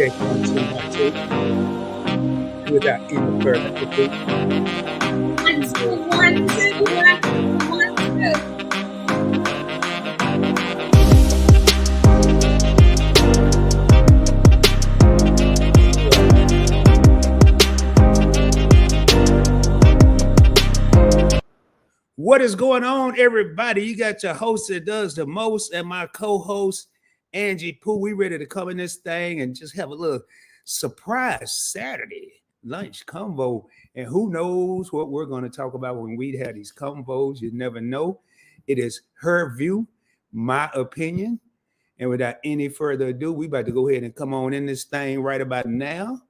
Check 1, 2, 1, 2. Without any further ado. 1, 2, 1, 2, 1, 2, 1, 2. What is going on, everybody? You got your host that does the most and my co-host, Angiepooh. We ready to come in this thing and just have a little surprise Saturday lunch convo. And who knows what we're going to talk about when we have these convos. You never know. It is her view, my opinion. And without any further ado, we about to go ahead and come on in this thing right about now.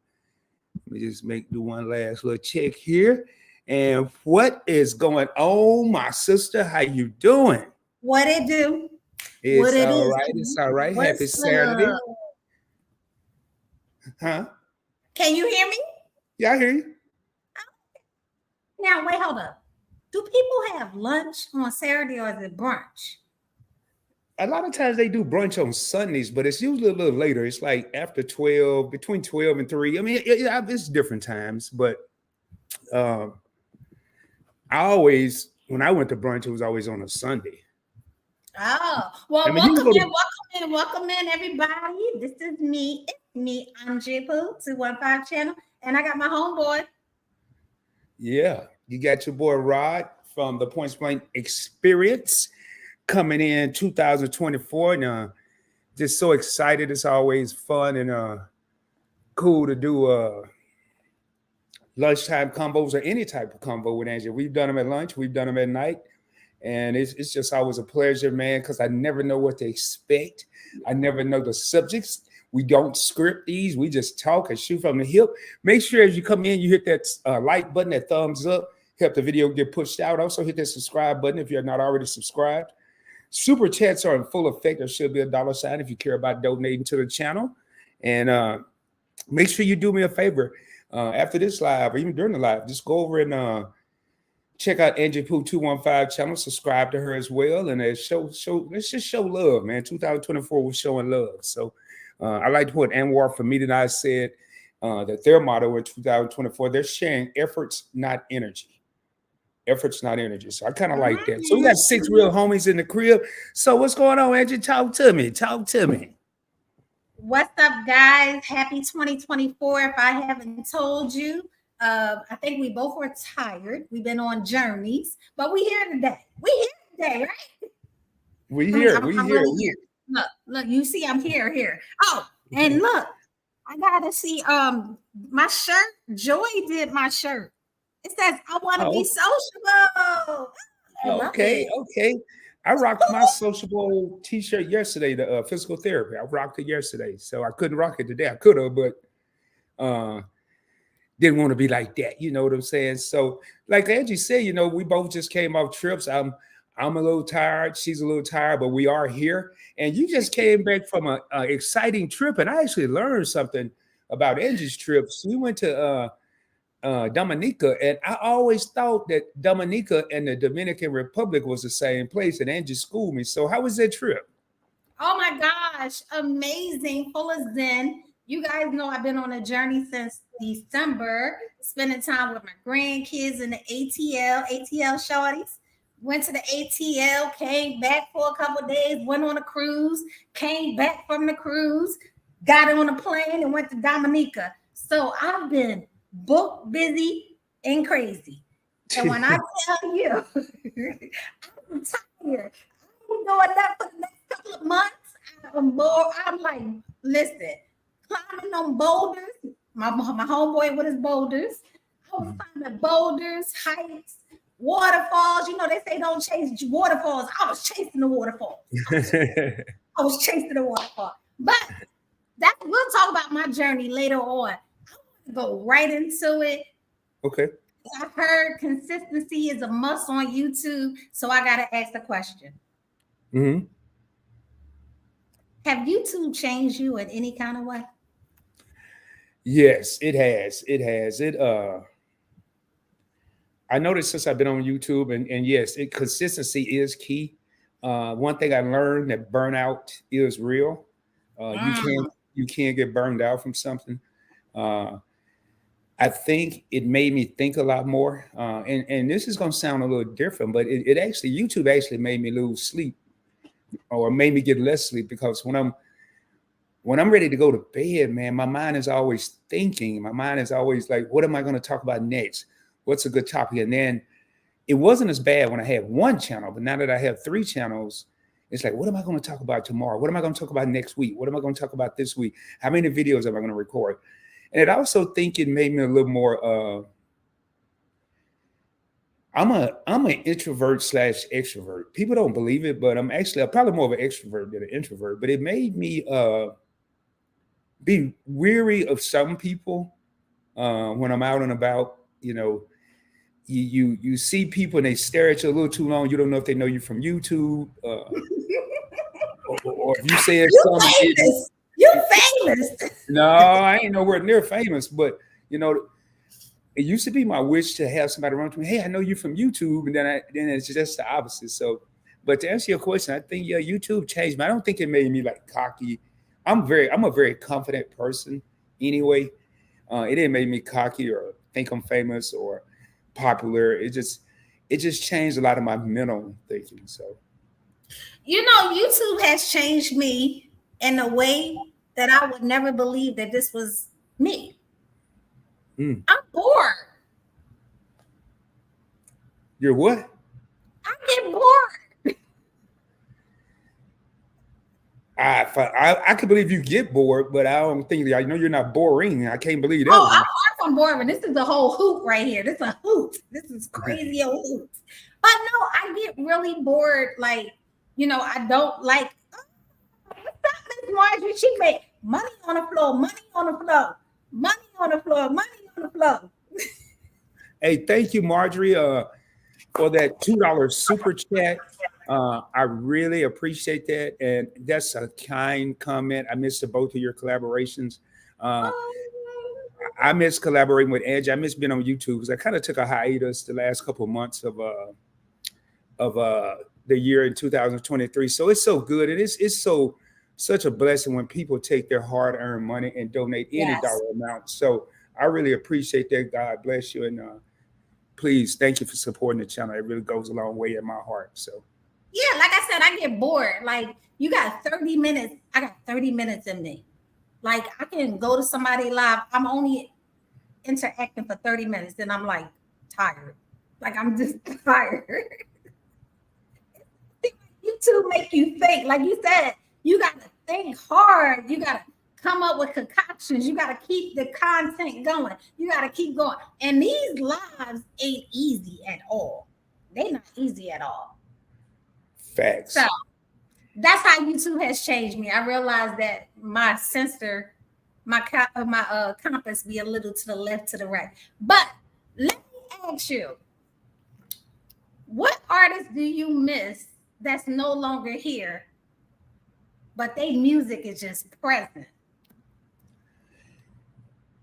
Let me just do one last little check here. And what is going on, my sister? How you doing? What it do? It's What it all is? right. It's all right. What's Happy Saturday. up? Huh? Can you hear me? Yeah, I hear you. Now, wait, hold up. Do people have lunch on Saturday or is it brunch? A lot of times they do brunch on Sundays, but it's usually a little later. It's like after 12, between 12 and 3. I mean, it's different times, but I always, when I went to brunch, it was always on a Sunday. Oh, well, I mean, welcome in, everybody. This is me. It's me, Angiepooh215 Channel, and I got my homeboy. Yeah, you got your boy Rod from the Point Blank Experience coming in 2024. And just so excited. It's always fun and cool to do lunchtime combos or any type of combo with Angie. We've done them at lunch, we've done them at night, and it's just always a pleasure, man, because I never know what to expect. I never know the subjects. We don't script these. We just talk and shoot from the hip. Make sure as you come in, you hit that like button, that thumbs up, help the video get pushed out. Also hit that subscribe button if you're not already subscribed. Super chats are in full effect. There should be a $sign if you care about donating to the channel. And make sure you do me a favor. After this live or even during the live, just go over and check out Angiepooh215 Channel. Subscribe to her as well, and let's just show love, man. 2024 was showing love. So I like what Anwar from Me and I said that their motto in 2024, they're sharing efforts, not energy. Efforts, not energy. So I kind of like that. So we got 6 real homies in the crib. So what's going on, Angie? Talk to me. Talk to me. What's up, guys? Happy 2024. If I haven't told you, I think we both were tired. We've been on journeys, but we here today. We here today, right? We here. Look, you see, I'm here. Oh, and look, I gotta see my shirt. Joy did my shirt. It says, I want to be sociable. Okay. I rocked my sociable t-shirt yesterday, the physical therapy. I rocked it yesterday. So I couldn't rock it today. I could have, but didn't want to be like that. You know what I'm saying? So like Angie said, you know, we both just came off trips. I'm a little tired. She's a little tired, but we are here. And you just came back from an exciting trip. And I actually learned something about Angie's trips. We went to Dominica, and I always thought that Dominica and the Dominican Republic was the same place, and Angie schooled me. So how was that trip? Oh my gosh, amazing, full of zen. You guys know I've been on a journey since December, spending time with my grandkids in the ATL shorties. Went to the ATL, came back for a couple of days, went on a cruise, came back from the cruise, got on a plane and went to Dominica. So I've been booked, busy, and crazy. And when I tell you, I'm tired. I'm doing that for the next couple of months. I'm bored. I'm like, listen, climbing on boulders. My homeboy with his boulders. I was climbing boulders, heights, waterfalls. You know, they say don't chase waterfalls. I was chasing the waterfalls. I was chasing the waterfall. But we'll talk about my journey later on. Go right into it. Okay. I heard consistency is a must on YouTube, so I gotta ask the question. Mm-hmm. Have YouTube changed you in any kind of way? Yes, it has. I noticed since I've been on YouTube, and yes, consistency is key. One thing I learned that burnout is real. you can't get burned out from something. I think it made me think a lot more. And this is going to sound a little different, but it actually, YouTube actually made me lose sleep or made me get less sleep, because when I'm ready to go to bed, man, my mind is always thinking. My mind is always like, what am I going to talk about next? What's a good topic? And then it wasn't as bad when I had one channel, but now that I have 3 channels, it's like, what am I going to talk about tomorrow? What am I going to talk about next week? What am I going to talk about this week? How many videos am I going to record? And it also think it made me a little more, I'm an introvert / extrovert. People don't believe it, but I'm probably more of an extrovert than an introvert. But it made me be weary of some people when I'm out and about. You know, you see people and they stare at you a little too long. You don't know if they know you from YouTube, or if you say something. You famous. No, I ain't nowhere near famous, but you know, it used to be my wish to have somebody run to me. Hey, I know you from YouTube, and then it's just the opposite. So, but to answer your question, I think YouTube changed me. I don't think it made me like cocky. I'm a very confident person anyway. It didn't make me cocky or think I'm famous or popular. It just changed a lot of my mental thinking. So, you know, YouTube has changed me in a way that I would never believe that this was me. I'm bored. You're what? I get bored. I can believe you get bored, but I don't think I know you're not boring. I can't believe that. Oh, I'm far from boring. This is the whole hoot right here. This is a hoot. This is crazy old hoot. But no, I get really bored. Like, you know, I don't like. What's up, Miss Marjorie? She made money on the floor, money on the floor, money on the floor, money on the floor. Hey, thank you, Marjorie, for that $2 super chat. I really appreciate that, and that's a kind comment. I missed both of your collaborations. I miss collaborating with Angie. I miss being on YouTube because I kind of took a hiatus the last couple of months of the year in 2023. So it's so good, and it's such a blessing when people take their hard-earned money and donate any dollar amount. So I really appreciate that. God bless you, and please, thank you for supporting the channel. It really goes a long way in my heart. So yeah, like I said, I get bored. Like, you got 30 minutes. I got 30 minutes in me. Like, I can go to somebody live. I'm only interacting for 30 minutes, then I'm like tired. Like, I'm just tired. YouTube make you think. Like you said, you got to think hard. You got to come up with concoctions. You got to keep the content going. You got to keep going. And these lives ain't easy at all. They're not easy at all. Facts. So that's how YouTube has changed me. I realized that my sensor, my compass be a little to the left, to the right. But let me ask you, what artists do you miss that's no longer here, but their music is just present?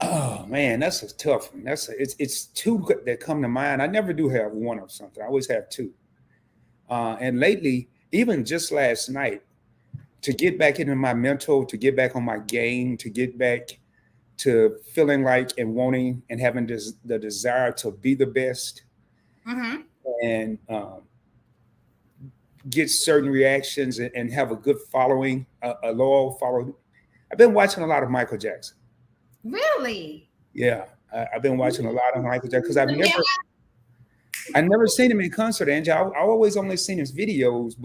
Oh man, that's a tough one. It's two that come to mind. I never do have one of something. I always have two. And lately, even just last night, to get back into my mental, to get back on my game, to get back to feeling like and wanting and having the desire to be the best, and get certain reactions and have a good following, a loyal following. I've been watching a lot of Michael Jackson. Really? Yeah, I've been watching a lot of Michael Jackson because I never seen him in concert, Angie. I always only seen his videos,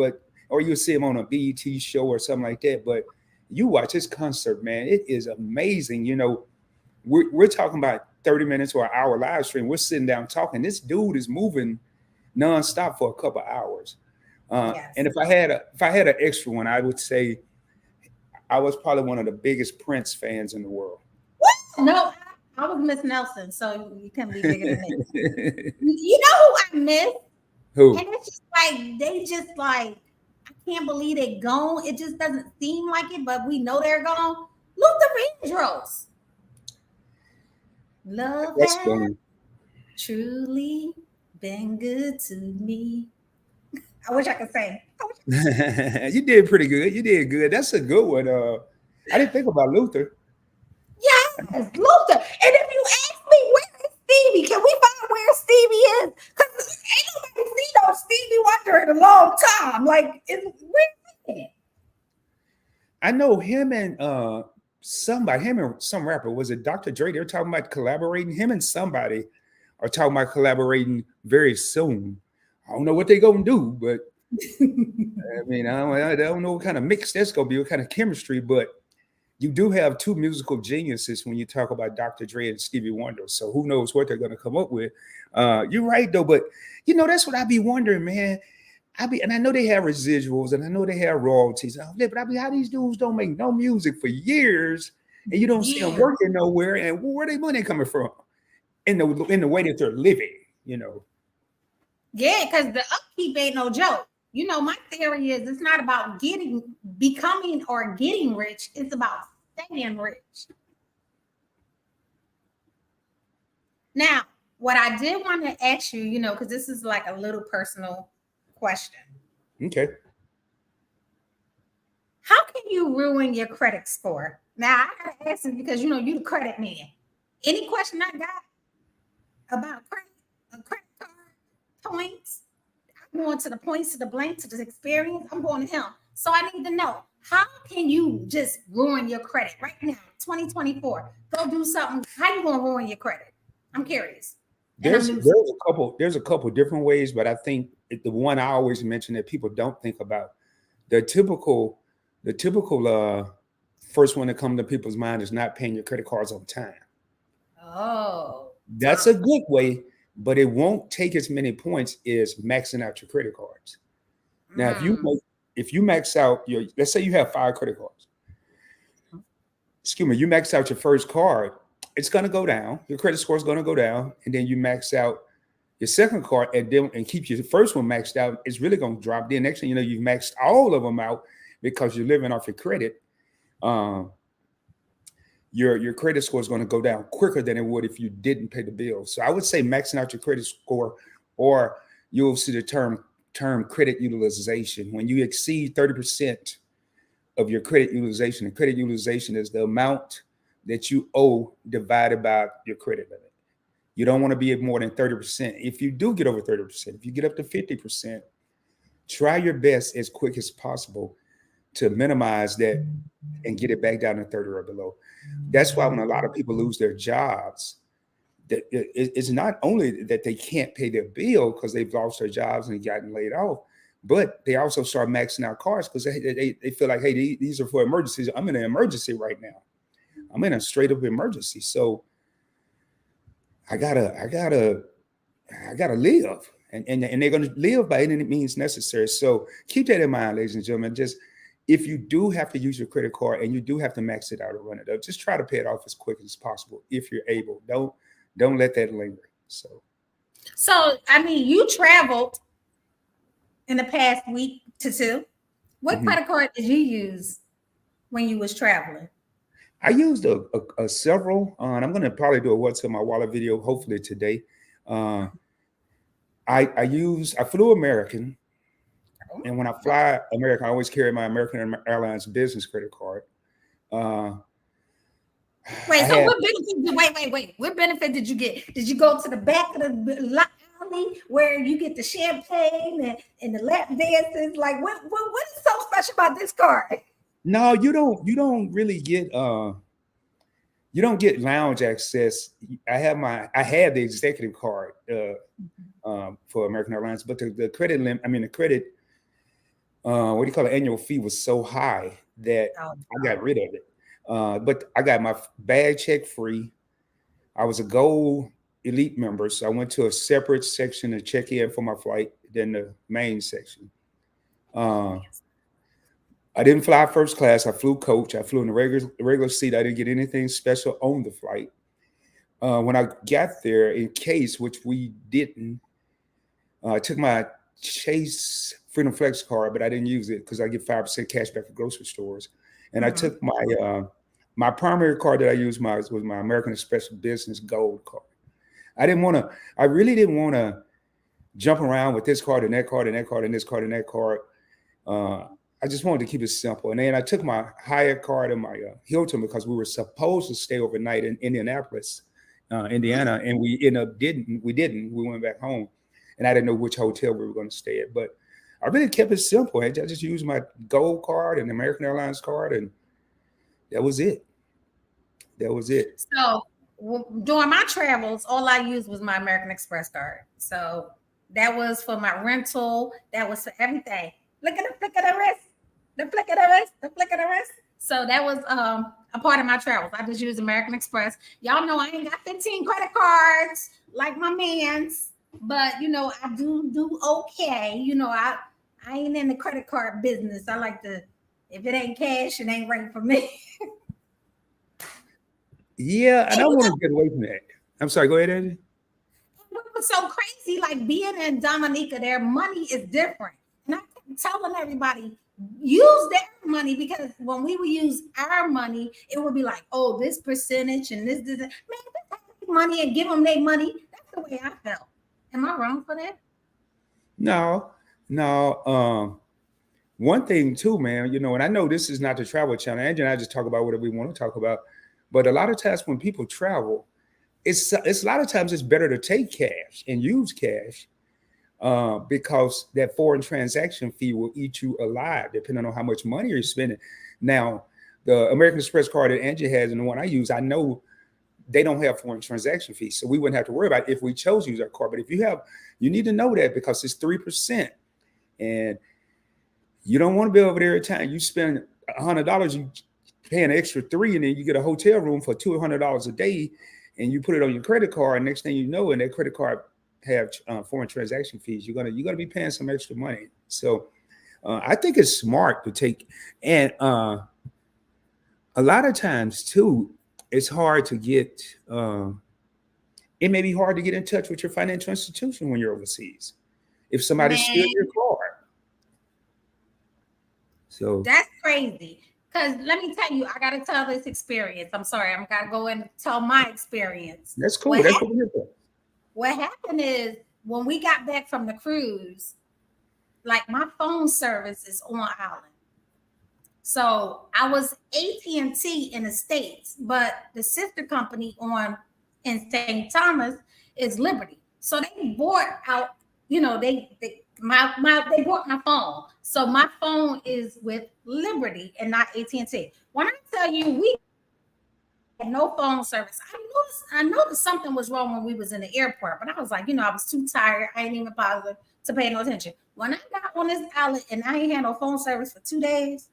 or you see him on a BET show or something like that. But you watch his concert, man, it is amazing. You know, we're talking about 30 minutes or an hour live stream. We're sitting down talking. This dude is moving nonstop for a couple hours. And if I had an extra one, I would say I was probably one of the biggest Prince fans in the world. No, I was Miss Nelson, so you can't be bigger than me. You know who I miss? Who? And it's just like, they just like, I can't believe they're gone. It just doesn't seem like it, but we know they're gone. Luther Vandross. Love has truly been good to me. I wish I could sing. You did pretty good. You did good. That's a good one. I didn't think about Luther. Yes, Luther. And if you ask me where is Stevie, can we find where Stevie is? Because ain't nobody seen no Stevie Wonder in a long time. Like, where is he? I know him and him and some rapper. Was it Dr. Dre? They're talking about collaborating. Him and somebody are talking about collaborating very soon. I don't know what they're gonna do, but I mean, I don't know what kind of mix that's gonna be, what kind of chemistry, but you do have two musical geniuses when you talk about Dr. Dre and Stevie Wonder. So who knows what they're gonna come up with. You're right though, but that's what I be wondering, man. And I know they have residuals and I know they have royalties, but I be how these dudes don't make no music for years and you don't see them working nowhere, and where their money coming from in the way that they're living, Yeah, because the upkeep ain't no joke. My theory is it's not about becoming or getting rich. It's about staying rich. Now, what I did want to ask you, because this is like a little personal question. Okay. How can you ruin your credit score? Now, I gotta ask you because you the credit man. Any question I got about credit card points, I'm going to the points, to the blank, to the experience. I'm going to him. So I need to know, how can you just ruin your credit right now, 2024? Go do something. How you gonna ruin your credit? I'm curious. There's a couple different ways, but I think the one I always mention that people don't think about, the typical first one that comes to people's mind is not paying your credit cards on time. Oh, that's a good way, but it won't take as many points as maxing out your credit cards. Now, if you max out let's say you have 5 credit cards. Excuse me, you max out your first card, it's going to go down. Your credit score is going to go down, and then you max out your second card, and keep your first one maxed out. It's really going to drop. Then next thing you know, you've maxed all of them out because you're living off your credit. Your credit score is going to go down quicker than it would if you didn't pay the bill. So I would say maxing out your credit score, or you'll see the term credit utilization. When you exceed 30% of your credit utilization, and credit utilization is the amount that you owe divided by your credit limit. You don't want to be at more than 30%. If you do get over 30%, if you get up to 50%, try your best as quick as possible to minimize that and get it back down to 30 or below. That's why when a lot of people lose their jobs, that it's not only that they can't pay their bill because they've lost their jobs and gotten laid off, but they also start maxing out cards because they feel like, hey, these are for emergencies. I'm in an emergency right now. I'm in a straight up emergency. So I gotta live. And they're gonna live by any means necessary. So keep that in mind, ladies and gentlemen. Just if you do have to use your credit card and you do have to max it out or run it up, just try to pay it off as quick as possible if you're able. Don't let that linger. So I mean, you traveled in the past week to 2. What credit card did you use when you was traveling? I used a several, and I'm going to probably do a what's in my wallet video hopefully today. I flew American, and when I fly American, I always carry my American Airlines business credit card. What benefit did you get? Did you go to the back of the alley where you get the champagne and the lap dances? Like, what is so special about this card? No, you don't really get you don't get lounge access. I had the executive card for American Airlines, but the credit limit, what do you call it, annual fee was so high that I got rid of it. But I got my bag check free. I was a gold elite member, so I went to a separate section to check in for my flight than the main section. I didn't fly first class. I flew coach. I flew in the regular seat. I didn't get anything special on the flight. When I got there, in case, which we didn't, I took my Chase Freedom Flex card, but I didn't use it because I get 5% cash back at grocery stores. And I took my primary card that I used was my American Express Business Gold card. I really didn't want to jump around with this card and that card and that card and this card and that card. I just wanted to keep it simple. And then I took my Hyatt card and my Hilton because we were supposed to stay overnight in Indianapolis, Indiana, and we ended up didn't. We didn't. We went back home, and I didn't know which hotel we were going to stay at. But I really kept it simple. I just used my Gold card and American Airlines card, and that was it. That was it. So during my travels, all I used was my American Express card. So that was for my rental. That was for everything. Look at the flick of the wrist. The flick of the wrist. The flick of the wrist. So that was a part of my travels. I just used American Express. Y'all know I ain't got 15 credit cards like my man's, but you know I do okay. You know I ain't in the credit card business. I like to, if it ain't cash, it ain't right for me. Yeah, and I want to get away from that. I'm sorry. Go ahead, Angie. What was so crazy, like being in Dominica, their money is different. And I kept telling everybody, use their money, because when we would use our money, it would be like, oh, this percentage and this. Man, this money and give them their money. That's the way I felt. Am I wrong for that? No. One thing too, man, you know, and I know this is not the travel channel. Angie and I just talk about whatever we want to talk about. But a lot of times when people travel, it's a lot of times it's better to take cash and use cash because that foreign transaction fee will eat you alive, depending on how much money you're spending. Now, the American Express card that Angie has and the one I use, I know they don't have foreign transaction fees, so we wouldn't have to worry about it if we chose to use our card. But if you have, you need to know that because it's 3%, and you don't want to be over there every time you spend $100, you pay an extra $3, and then you get a hotel room for $200 a day, and you put it on your credit card. And next thing you know, and that credit card have foreign transaction fees, you're gonna be paying some extra money. So I think it's smart to take, and a lot of times too, it's hard to get. It may be hard to get in touch with your financial institution when you're overseas if somebody steals your card. So that's crazy. Because let me tell you, I got to tell this experience. I'm sorry, I'm got to go and tell my experience. That's cool. What happened is when we got back from the cruise, like my phone service is on island. So I was AT&T in the States, but the sister company in St. Thomas is Liberty. So they bought out, you know, they bought my phone. So my phone is with Liberty and not AT&T. When I tell you we had no phone service, I noticed something was wrong when we was in the airport, but I was like, you know, I was too tired. I ain't even bothered to pay no attention. When I got on this island and I ain't had no phone service for 2 days,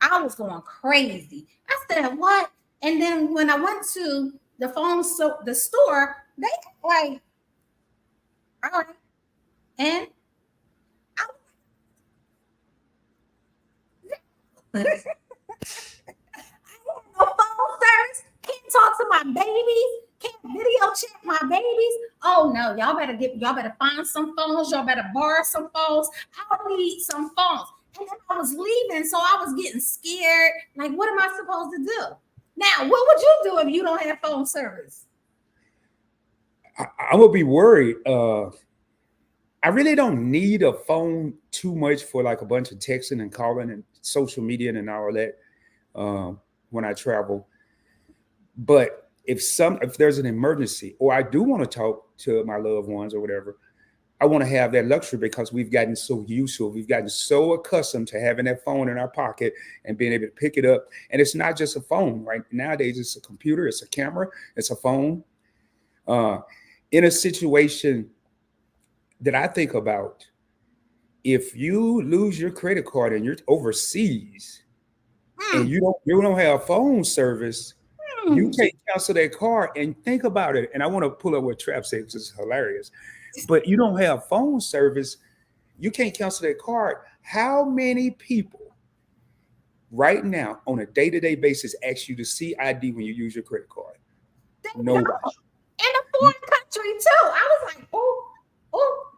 I was going crazy. I said, what? And then when I went to the store, they like, all right. And I had no phone service, can't talk to my babies, can't video chat my babies. Oh no, y'all better find some phones, y'all better borrow some phones. I need some phones. And then I was leaving, so I was getting scared. Like, what am I supposed to do? Now, what would you do if you don't have phone service? I would be worried. I really don't need a phone too much for like a bunch of texting and calling and social media and all that when I travel. But if there's an emergency, or I do want to talk to my loved ones or whatever, I want to have that luxury because we've gotten so used to it. We've gotten so accustomed to having that phone in our pocket and being able to pick it up. And it's not just a phone, right? Nowadays, it's a computer, it's a camera, it's a phone. In a situation that I think about, if you lose your credit card and you're overseas and you don't have phone service, you can't cancel that card. And think about it. And I want to pull up what Trap said, because it's hilarious. But you don't have phone service, you can't cancel that card. How many people right now on a day-to-day basis ask you to see ID when you use your credit card? Nobody. In a foreign country too. I was like, oh,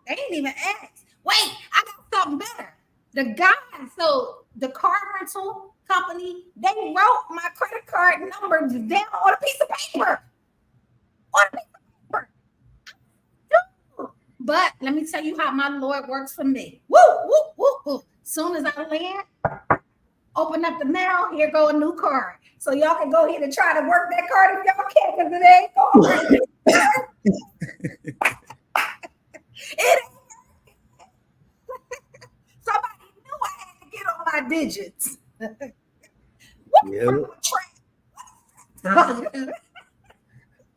they ain't even asked. Wait, I got something better. The car rental company, they wrote my credit card number down on a piece of paper. But let me tell you how my Lord works for me. Woo, woo, woo, woo. Soon as I land, Open up the mail. Here go a new card. So y'all can go ahead and try to work that card if y'all can, because it ain't going. It somebody knew I had to get on my digits. Yeah.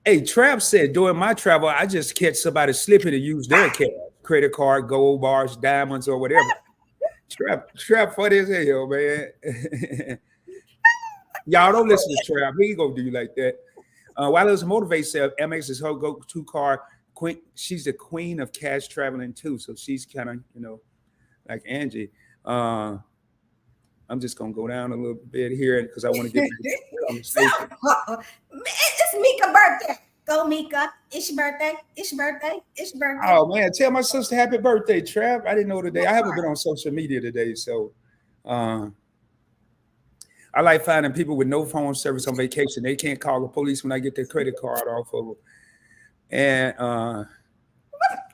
Hey, Trap said during my travel, I just catch somebody slipping to use their cash, credit card, gold bars, diamonds, or whatever. Trap funny as hell, man. Y'all don't listen to Trap. He ain't gonna do you like that. While it was motivate self, MX is her go-to car. Queen, she's the queen of cash traveling too. So she's kind of, like Angie. I'm just gonna go down a little bit here because I want to get the conversation. It's Mika's birthday. Go, Mika. It's your birthday. It's your birthday. It's your birthday. Oh man, tell my sister happy birthday, Trap. I didn't know today. I haven't been on social media today, so I like finding people with no phone service on vacation. They can't call the police when I get their credit card off of them. And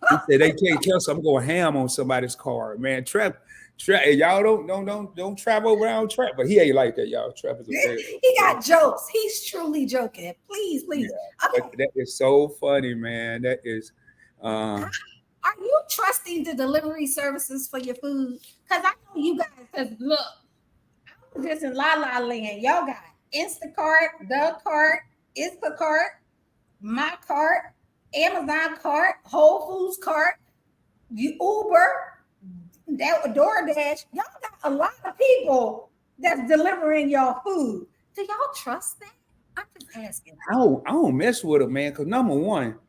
he said they can't kill, so I'm going ham on somebody's card. Man, Trap, y'all don't travel around Trap, but he ain't like that, y'all. Trap is a he got jokes. He's truly joking. Please. Yeah, okay. That is so funny, man. That is. Are you trusting the delivery services for your food? Because I know you guys. Because look, I was just in La La Land. Y'all got Instacart, The Cart, Instacart, My Cart, Amazon Cart, Whole Foods Cart, Uber. That DoorDash, y'all got a lot of people that's delivering y'all food. Do y'all trust that? I'm just asking. I don't mess with them, man. Because number one,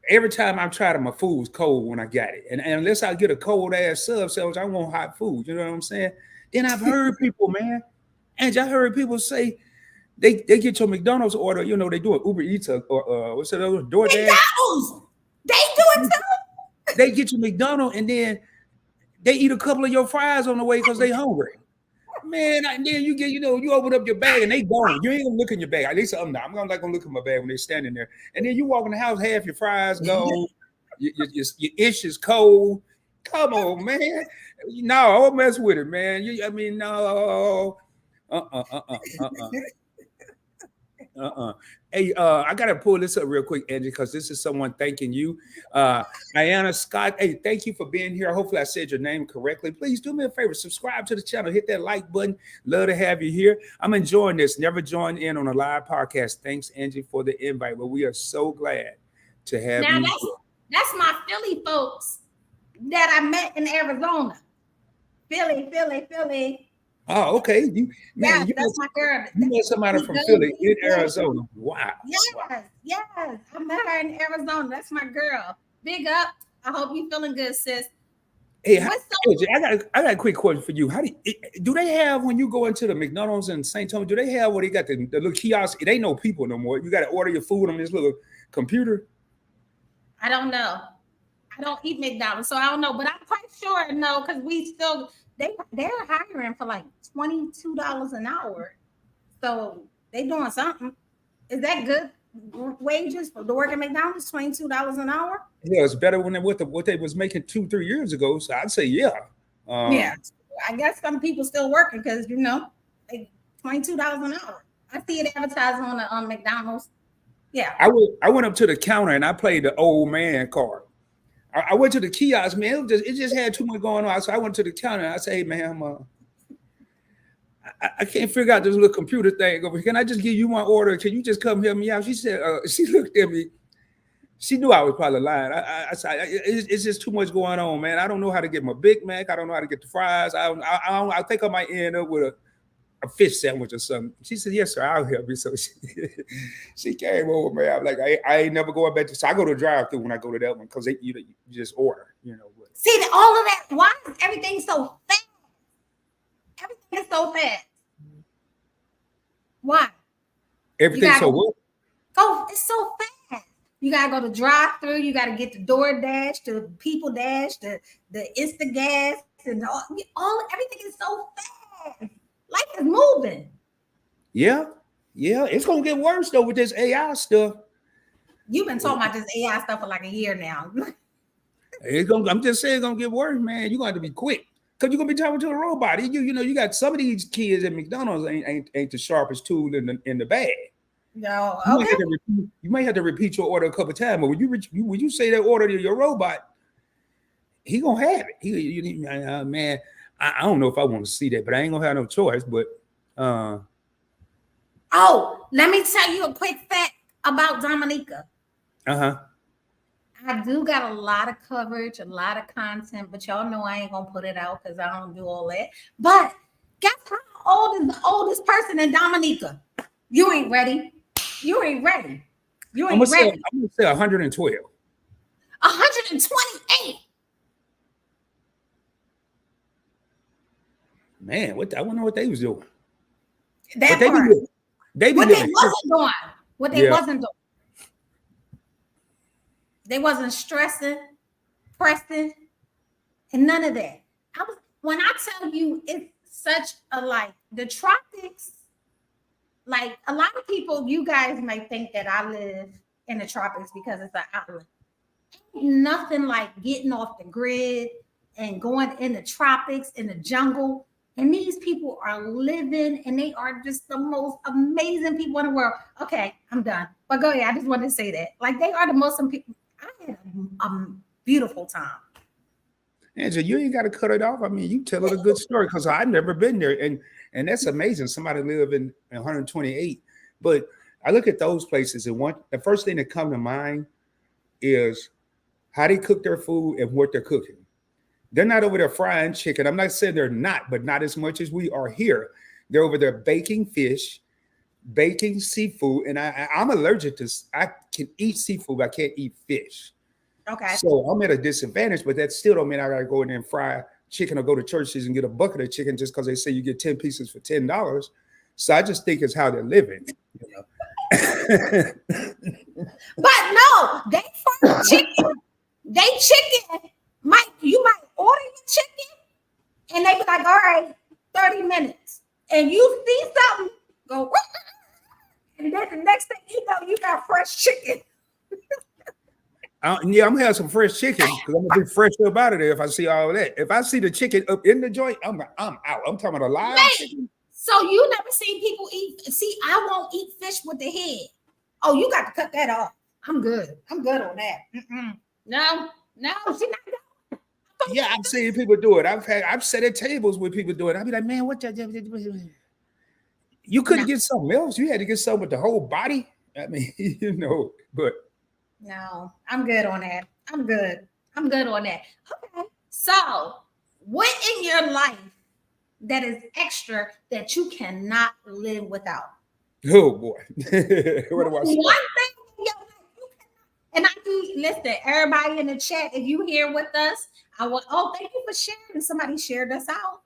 every time I try it, my food's cold when I got it, and unless I get a cold ass sub sandwich, I want hot food. You know what I'm saying? Then I've heard people, man, and I heard people say they get your McDonald's order. They do an Uber Eats or what's that other DoorDash? McDonald's, they do it too. They get you McDonald's and then they eat a couple of your fries on the way because they hungry. Man, and then you get, you open up your bag and they gone. You ain't gonna look in your bag. At least I'm not. I'm not gonna look in my bag when they're standing there. And then you walk in the house, half your fries gone. Your ish is cold. Come on, man. No, I won't mess with it, man. No. Hey, I gotta pull this up real quick, Angie, because this is someone thanking you. Diana Scott, hey, thank you for being here. Hopefully I said your name correctly. Please do me a favor, subscribe to the channel, hit that like button. Love to have you here. I'm enjoying this. Never joined in on a live podcast. Thanks, Angie, for the invite. But we are so glad to have you. Now that's my Philly folks that I met in Arizona. Philly. Oh, okay. That's my girl. You met somebody from Philly in Arizona. Wow. Yes. I met her in Arizona. That's my girl. Big up. I hope you feeling good, sis. Hey, I got a quick question for you. How do they have, when you go into the McDonald's in St. Thomas, do they have what they got the little kiosk? It ain't no people no more. You got to order your food on this little computer. I don't know. I don't eat McDonald's, so I don't know. But I'm quite sure no, because we still they're hiring for like $22 an hour. So they doing something. Is that good wages for the work at McDonald's? $22 an hour? Yeah, it's better than what they was making 2-3 years ago. So I'd say yeah. Yeah, I guess some people still working because they $22 an hour. I see it advertised on McDonald's. Yeah. I went up to the counter and I played the old man card. I went to the kiosk, man. It just had too much going on. So I went to the counter and I said, "Hey, man, I can't figure out this little computer thing over here. Can I just give you my order? Can you just come help me out?" She said, she looked at me. She knew I was probably lying. I said, "It's just too much going on, man. I don't know how to get my Big Mac. I don't know how to get the fries. I think I might end up with a fish sandwich or something." She said, "Yes, sir, I'll help you." So she came over, man. I'm like, I ain't never going back to. So I go to drive-through when I go to that one because you just order, But. See, all of that. Why is everything so fast? Everything is so fast. Why? Everything's so what? It's so fast. You gotta go to drive-through. You gotta get the DoorDash, the People Dash, the Instagas, and all everything is so fast. Life is moving. Yeah. It's gonna get worse though with this AI stuff. You've been talking about this AI stuff for like a year now. I'm just saying it's gonna get worse, man. You're gonna have to be quick. Because you're gonna be talking to a robot. You know, you got some of these kids at McDonald's ain't the sharpest tool in the bag. No, You okay. might have to repeat your order a couple of times, but when you say that order to your robot, he gonna have it. Man, I don't know if I want to see that, but I ain't gonna have no choice. But oh, let me tell you a quick fact about Dominica. uh-huh. I do got a lot of coverage, a lot of content, but y'all know I ain't gonna put it out because I don't do all that. But guess how old is the oldest person in Dominica? You ain't ready. You ain't ready. You ain't ready. I'm gonna say 112. 128. Man, I wonder what they was doing. That but part. They what they wasn't doing. What they wasn't doing. They wasn't stressing, pressing, and none of that. When I tell you it's such a like the tropics, like a lot of people, you guys might think that I live in the tropics because it's an island. Ain't nothing like getting off the grid and going in the tropics, in the jungle. And these people are living and they are just the most amazing people in the world. Okay, I'm done. But go ahead. I just wanted to say that. Like they are the most people. I had a beautiful time. Angela, you ain't got to cut it off. I mean, you tell it a good story because I've never been there. And that's amazing. Somebody live in 128. But I look at those places and the first thing that come to mind is how they cook their food and what they're cooking. They're not over there frying chicken. I'm not saying they're not, but not as much as we are here. They're over there baking fish, baking seafood. And I'm allergic to, I can eat seafood, but I can't eat fish. Okay. So I'm at a disadvantage, but that still don't mean I got to go in there and fry chicken or go to churches and get a bucket of chicken just because they say you get 10 pieces for $10. So I just think it's how they're living. You know? But no, they fry chicken. You might order your chicken and they be like, all right, 30 minutes. And you see something go, and then the next thing you know, you got fresh chicken. I'm gonna have some fresh chicken because I'm gonna be fresh up out of there if I see all of that. If I see the chicken up in the joint, I'm out. I'm talking about a live chicken. So you never seen people eat. See, I won't eat fish with the head. Oh, you got to cut that off. I'm good. I'm good on that. No, she not. Yeah, I've seen people do it. I've sat at tables with people do it. I'd be like, man, what? You couldn't get something else. You had to get something with the whole body. I mean, you know, but no, I'm good on that. I'm good on that. Okay. So, what in your life that is extra that you cannot live without? Oh boy. Where do I start? One thing in your life you cannot. And I do listen, everybody in the chat, if you here with us, thank you for sharing. Somebody shared us out.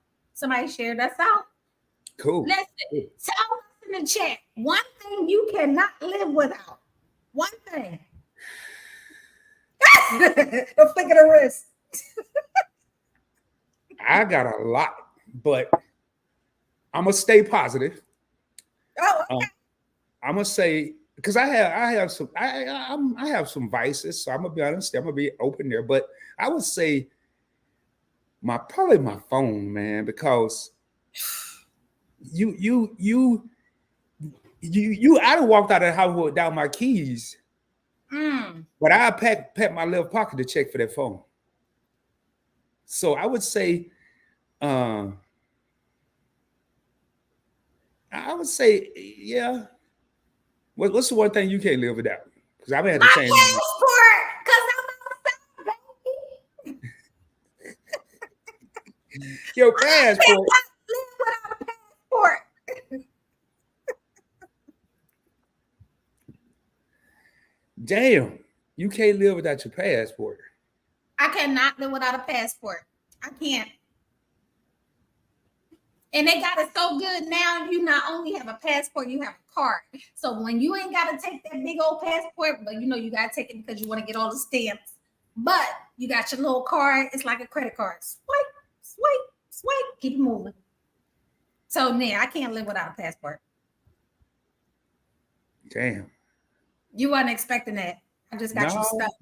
Cool. Listen, tell us in the chat one thing you cannot live without. One thing. The flick of the wrist. I got a lot, but I'm gonna stay positive. Oh, okay. I'm gonna say because I have some vices, so I'm gonna be honest. I'm gonna be open there, but I would say probably my phone, man, because you I done walked out of the house without my keys, but I pat my left pocket to check for that phone. So I would say, yeah. What's the one thing you can't live without? Because I've had to change. My passport, because I'm outside, baby. Your passport. I can't live without a passport. Damn, you can't live without your passport. I cannot live without a passport. I can't. And they got it so good now, you not only have a passport, you have a card. So when you ain't got to take that big old passport, but you know you got to take it because you want to get all the stamps. But you got your little card. It's like a credit card. Swipe, keep it moving. So, I can't live without a passport. Damn. You wasn't expecting that. I just got you stuck.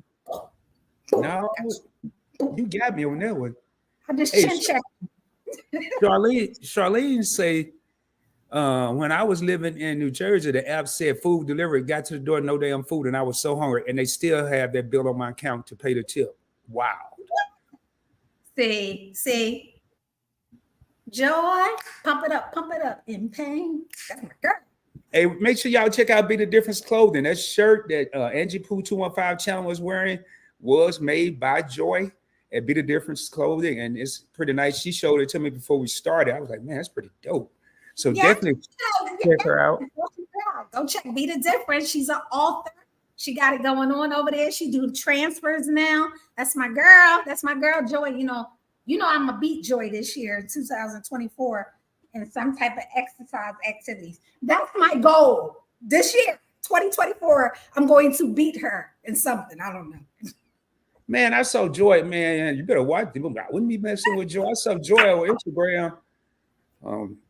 No, you got me on that one. I just chin checked. Charlene say, when I was living in New Jersey, the app said food delivery, got to the door, no damn food, and I was so hungry, and they still have that bill on my account to pay the tip. Wow. See, Joy, pump it up in pain. That's my girl. Hey, make sure y'all check out Be the Difference clothing. That shirt that Angiepooh215 Channel was wearing was made by Joy at Be the Difference clothing, and it's pretty nice. She showed it to me before we started. I was like, man, that's pretty dope. So definitely check her out. Go check Be the Difference. She's an author. She got it going on over there. She do transfers now. That's my girl. That's my girl, Joy. You know, I'm gonna beat Joy this year, 2024, in some type of exercise activities. That's my goal this year, 2024. I'm going to beat her in something. I don't know. Man, I saw Joy. Man, you better watch them. I wouldn't be messing with Joy. I saw Joy on Instagram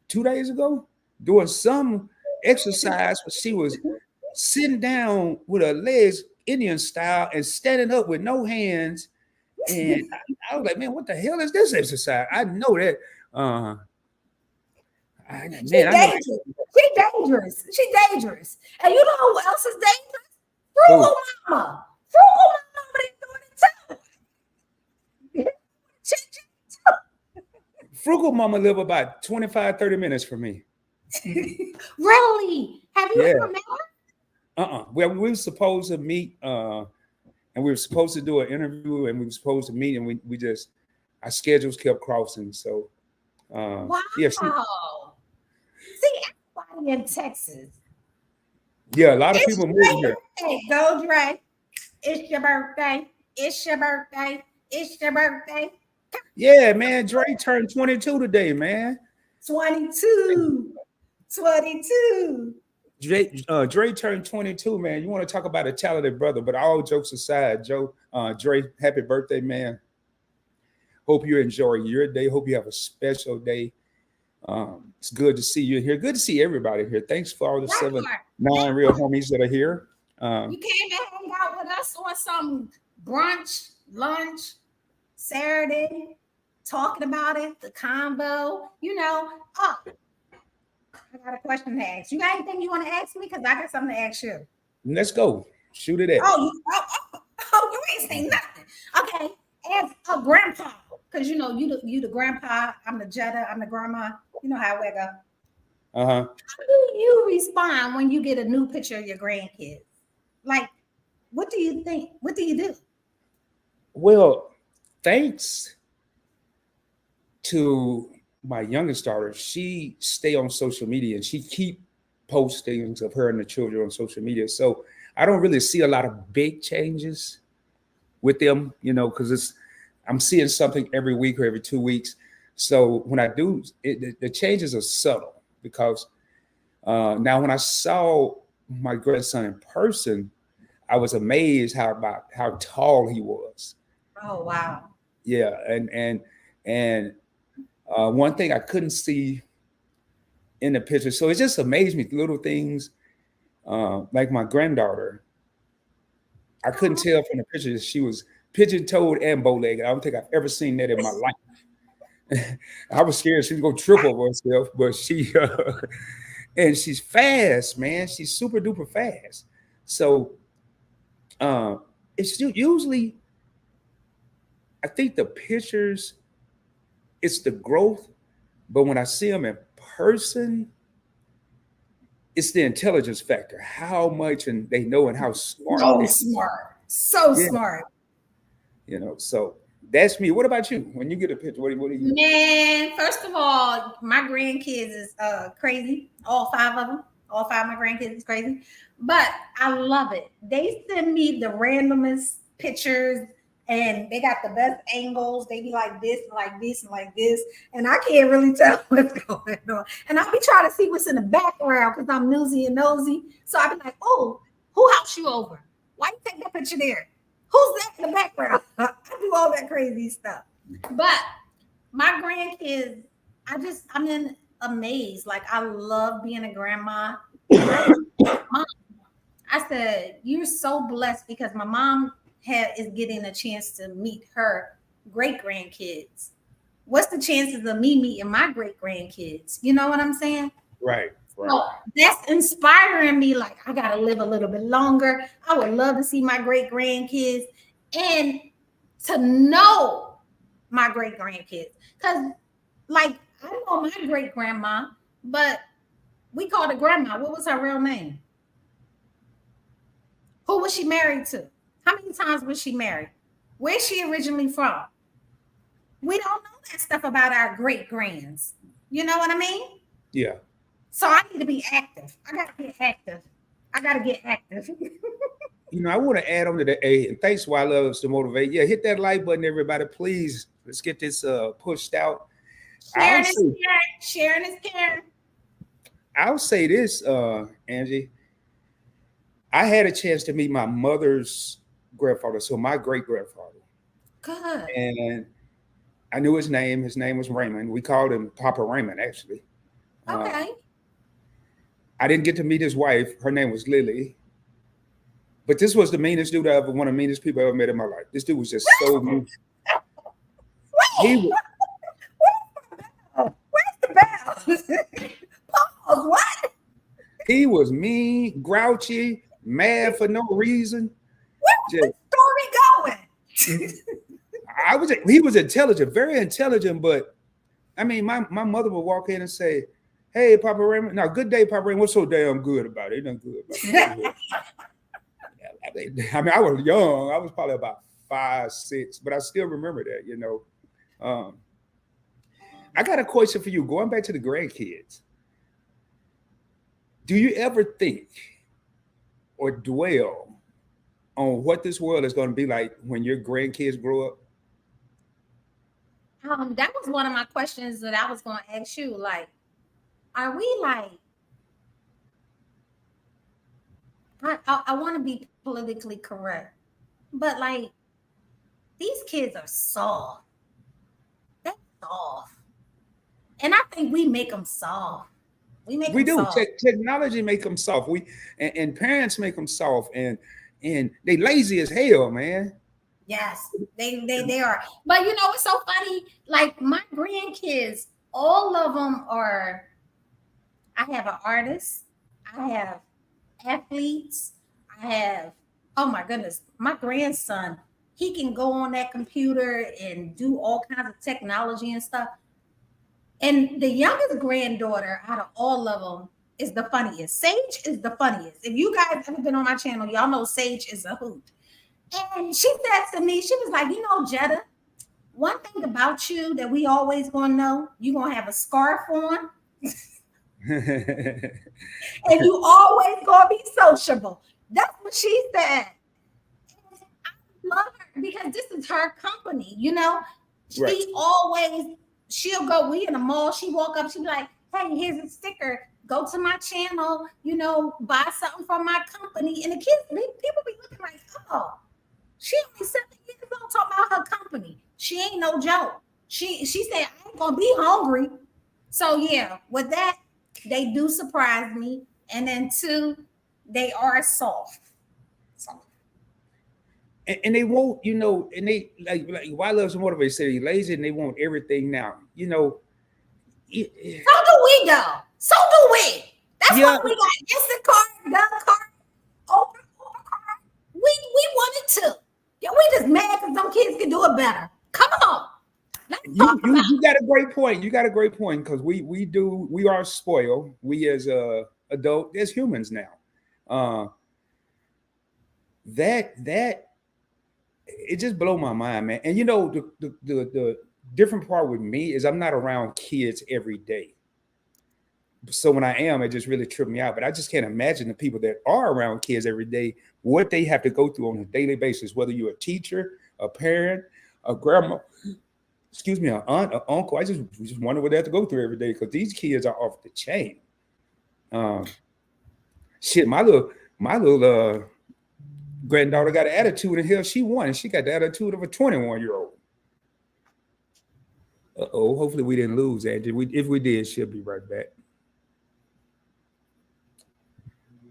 2 days ago doing some exercise, but she was sitting down with her legs Indian style and standing up with no hands. And I was like, man, what the hell is this exercise? I know that. She's dangerous. She's dangerous. And you know who else is dangerous? Frugal Mama. Frugal Mama over there doing it too. Frugal Mama live about 25, 30 minutes from me. Really? Have you ever met her? Well, we were supposed to meet, and we were supposed to do an interview, and we were supposed to meet, and we just, our schedules kept crossing. So, wow. Yeah, see, everybody in Texas. Yeah, a lot of people moving here. Go, Dre. It's your birthday. It's your birthday. It's your birthday. Yeah, man. Dre turned 22 today, man. 22. Dre turned 22, man. You want to talk about a talented brother, but all jokes aside, Dre, happy birthday, man. Hope you enjoy your day. Hope you have a special day. It's good to see you here. Good to see everybody here. Thanks for all the 7-9 real homies that are here. You came and hang out with us on some brunch, lunch, Saturday, talking about it, the convo, I got a question to ask. You got anything you want to ask me? Because I got something to ask you. Let's go. Shoot it at. You ain't saying nothing. Okay. As a grandpa, because you the grandpa, I'm the Jetta, I'm the grandma. You know how we go. How do you respond when you get a new picture of your grandkids? Like, what do you think? What do you do? Well, thanks to my youngest daughter, she stay on social media and she keep postings of her and the children on social media. So I don't really see a lot of big changes with them, because I'm seeing something every week or every 2 weeks. So when I do, the changes are subtle because now when I saw my grandson in person, I was amazed how tall he was. Oh, wow. Yeah. And one thing I couldn't see in the picture. So it just amazed me, little things like my granddaughter. I couldn't tell from the picture that she was pigeon-toed and bow-legged. I don't think I've ever seen that in my life. I was scared she was going to trip over herself, but and she's fast, man. She's super duper fast. So it's usually, I think the pictures, it's the growth, but when I see them in person, it's the intelligence factor, how much and they know and how smart. So smart. So that's me. What about you? When you get a picture, what do you? Man, first of all, my grandkids is crazy. All five of my grandkids is crazy, but I love it. They send me the randomest pictures. And they got the best angles. They be like this, like this, and like this. And I can't really tell what's going on. And I be trying to see what's in the background because I'm nosy. So I be like, oh, who house you over? Why you take that picture there? Who's that in the background? I do all that crazy stuff. But my grandkids, I'm amazed. Like, I love being a grandma. Mom, I said, you're so blessed because my mom is getting a chance to meet her great grandkids what's the chances of me meeting my great grandkids? You know what I'm saying? Right. So that's inspiring me. Like, I gotta live a little bit longer. I would love to see my great grandkids and to know my great grandkids. Because, like, I know my great grandma, but we called her grandma. What was her real name? Who was she married to? How many times was she married? Where's she originally from? We don't know that stuff about our great grands. You know what I mean? Yeah. So I need to be active. I gotta get active. You know, I want to add on to that. And thanks, Why Loves to Motivate. Yeah, hit that like button, everybody, please. Let's get this pushed out. Sharing is caring. I'll say this, Angie. I had a chance to meet my mother's grandfather, so my great grandfather. Good. And I knew his name. His name was Raymond. We called him Papa Raymond, actually. Okay. I didn't get to meet his wife. Her name was Lily. But this was the meanest dude one of the meanest people I ever met in my life. This dude was just so mean. Where's the bell? Pause. What? He was mean, grouchy, mad for no reason. Where's the story going? He was intelligent, very intelligent, but I mean, my mother would walk in and say, "Hey, Papa Raymond, now good day, Papa Raymond. What's so damn good about it? Ain't nothing good about it." I mean, I was young. I was probably about 5, 6, but I still remember that, you know. I got a question for you. Going back to the grandkids, do you ever think or dwell on what this world is going to be like when your grandkids grow up? That was one of my questions that I was going to ask you. Like, are we like? I want to be politically correct, but like, these kids are soft. They're soft, and I think we make them soft. We do. Soft. Technology make them soft. And parents make them soft, and they lazy as hell, man. Yes, they are. But you know, it's so funny. Like, my grandkids, all of them are. I have an artist. I have athletes. I have, oh my goodness, my grandson, he can go on that computer and do all kinds of technology and stuff. And the youngest granddaughter out of all of them is the funniest. Sage is the funniest. If you guys ever been on my channel, y'all know Sage is a hoot. And she said to me, she was like, you know, Jetta, one thing about you that we always gonna know, you're gonna have a scarf on. And you always gonna be sociable. That's what she said. And I love her because this is her company, you know. Right. She'll go, we in the mall, she walk up, she be like, hey, here's a sticker. Go to my channel, you know, buy something from my company. And the kids, people be looking like, oh, she only 7 years old talking about her company. She ain't no joke. She said, I ain't gonna be hungry. So yeah, with that, they do surprise me. And then 2, they are soft. And they won't, you know, and they like Why Loves to Motivate say they lazy and they want everything now. You know. So do we though. So do we. That's why we got Instacart, gun cart, open cart. We wanted to. Yeah, we just mad because some kids can do it better. Come on. You got a great point. You got a great point because we are spoiled. We as adult, as humans now. That it just blow my mind, man. And you know, the different part with me is I'm not around kids every day. So when I am, it just really tripped me out. But I just can't imagine the people that are around kids every day, what they have to go through on a daily basis, whether you're a teacher, a parent, a grandma, excuse me, an aunt, an uncle. I just wonder what they have to go through every day because these kids are off the chain. Shit, my little granddaughter got an attitude, and hell, she won, and she got the attitude of a 21-year-old. Hopefully we didn't lose, Angie. If we did, she'll be right back.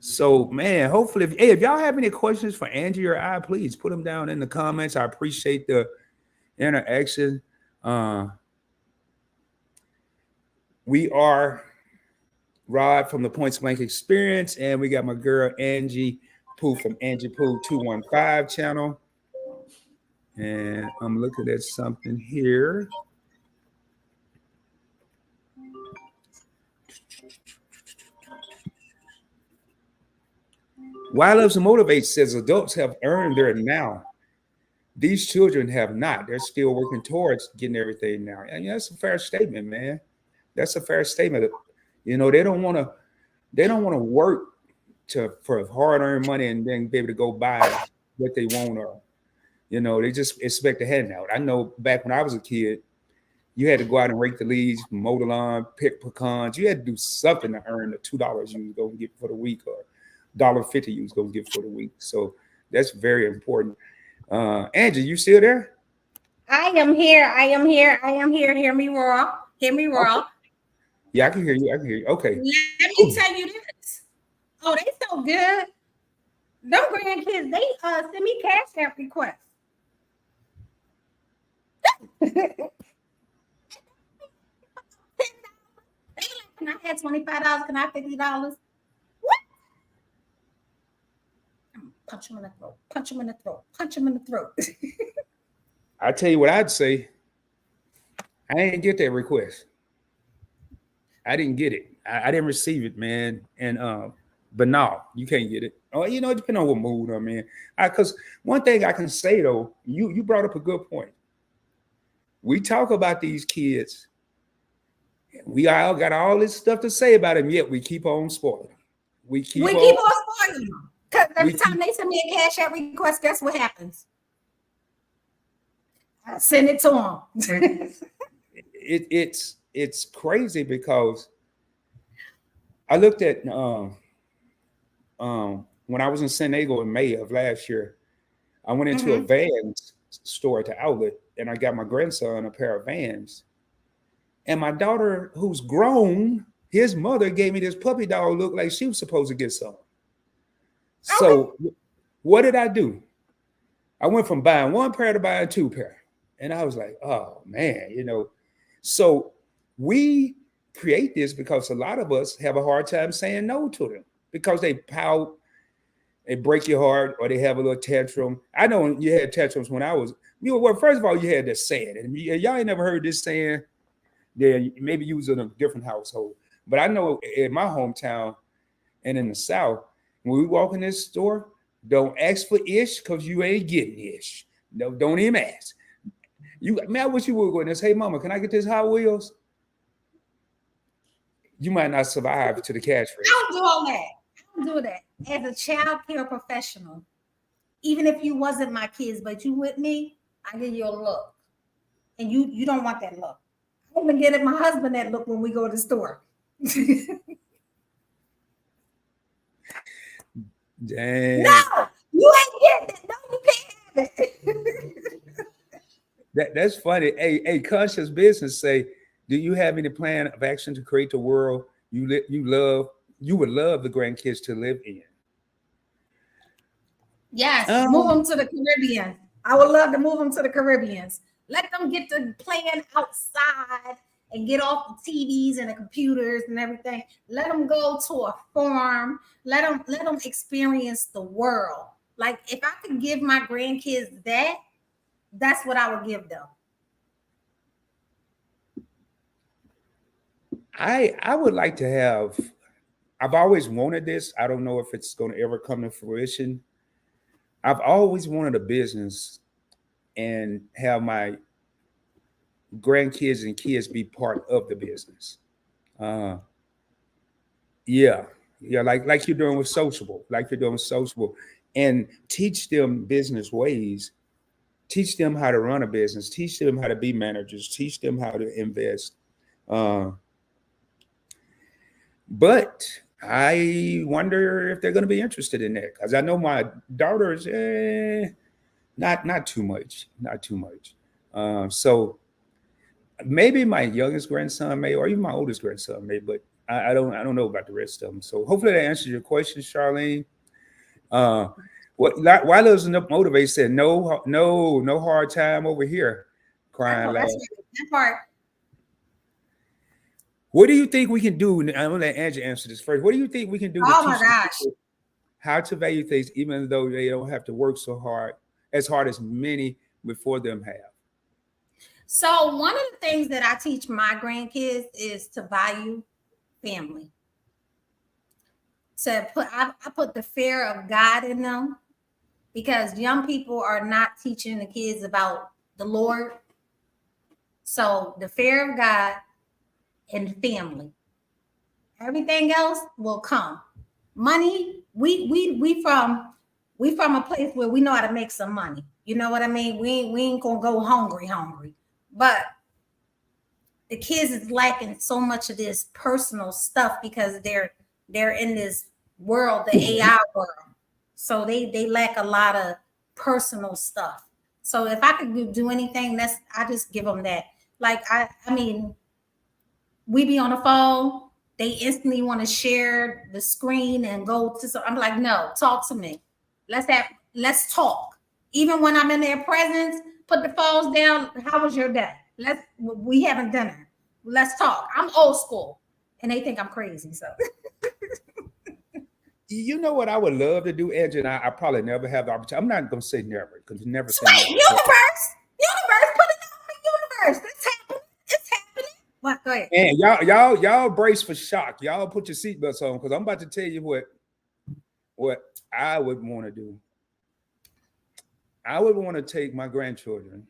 So, man, hopefully, if y'all have any questions for Angie or I, please put them down in the comments. I appreciate the interaction. We are Rod from the Points Blank Experience, and we got my girl Angiepooh from Angiepooh215 Channel. And I'm looking at something here. Why Loves and Motivates says adults have earned their now. These children have not. They're still working towards getting everything now. And that's a fair statement, man. That's a fair statement. You know, they don't want to work for hard-earned money and then be able to go buy what they want, or they just expect a handout. I know back when I was a kid, you had to go out and rake the leaves, mow the lawn, pick pecans. You had to do something to earn the $2 you was going to get for the week, or $1.50 you was going to get for the week. So that's very important. Angie, you still there? I am here. I am here. I am here. Hear me roar. Hear me roar. Okay. Yeah, I can hear you. I can hear you. Okay. Let me tell you this. Oh, they so good. Them grandkids, they send me cash app requests. Can I have $25? Can I have $50? What? Punch him in the throat. Punch him in the throat. Punch him in the throat. I tell you what I'd say. I didn't get that request. I didn't get it. I didn't receive it, man. And but no, you can't get it. Oh, it depends on what mood I'm in. Because one thing I can say though, you brought up a good point. We talk about these kids. We all got all this stuff to say about them, yet we keep on spoiling them. We keep on spoiling them. Because every time they send me a cash app request, guess what happens? I send it to them. It's crazy because I looked at when I was in San Diego in May of last year, I went into a Vans store at the outlet, and I got my grandson a pair of Vans. And my daughter, who's grown, his mother gave me this puppy dog look like she was supposed to get some. So what did I do? I went from buying one pair to buying two pair. And I was like, oh man, So we create this because a lot of us have a hard time saying no to them because they pout, they break your heart, or they have a little tantrum. I know you had tantrums when I was, well, first of all, you had this saying, and y'all ain't never heard this saying. Then maybe you was in a different household. But I know in my hometown and in the South, when we walk in this store, don't ask for ish because you ain't getting ish. No, don't even ask. I wish you would go in and say, hey, mama, can I get this Hot Wheels? You might not survive to the cash register. I don't do all that. I don't do that. As a child care professional, even if you wasn't my kids, but you with me, I give you a look. And you don't want that look. I'm gonna get my husband that look when we go to the store. Dang. No, you ain't getting it. No, you can't have it. That's funny. Hey, Conscious Business say, do you have any plan of action to create the world you would love the grandkids to live in? Yes, move them to the Caribbean. I would love to move them to the Caribbean. Let them get to playing outside and get off the TVs and the computers and everything. Let them go to a farm. Let them experience the world. Like if I could give my grandkids that, that's what I would give them. I would like to have. I've always wanted this. I don't know if it's going to ever come to fruition. I've always wanted a business and have my grandkids and kids be part of the business. Yeah, like you're doing with Sociable, and teach them business ways, teach them how to run a business, teach them how to be managers, teach them how to invest. But I wonder if they're going to be interested in that, because I know my daughters, not too much. So maybe my youngest grandson may, or even my oldest grandson may, but I don't know about the rest of them. So hopefully that answers your question, Charlene. Why Loves and Motivate said no hard time over here. Crying loud. That part. What do you think we can do? I'm gonna let Angie answer this first. What do you think we can do to Oh my teach gosh. people how to value things, even though they don't have to work so hard as many before them have? So one of the things that I teach my grandkids is to value family. I put the fear of God in them, because young people are not teaching the kids about the Lord. So the fear of God and family. Everything else will come. Money, we from a place where we know how to make some money. You know what I mean? We ain't gonna go hungry. But the kids is lacking so much of this personal stuff because they're in this world, the AI world. So they lack a lot of personal stuff. So if I could do anything, I just give them that. Like I mean, we be on the phone, they instantly want to share the screen and go to I'm like, no, talk to me. Let's talk. Even when I'm in their presence, put the phones down. How was your day? We haven't dinner. Let's talk. I'm old school. And they think I'm crazy. So You know what I would love to do, Angie, and I probably never have the opportunity. I'm not gonna say never, because you never say wait, never. universe, put it on the universe. It's happening. What? Go ahead. And y'all brace for shock. Y'all put your seatbelts on, because I'm about to tell you what I would want to do. I would want to take my grandchildren.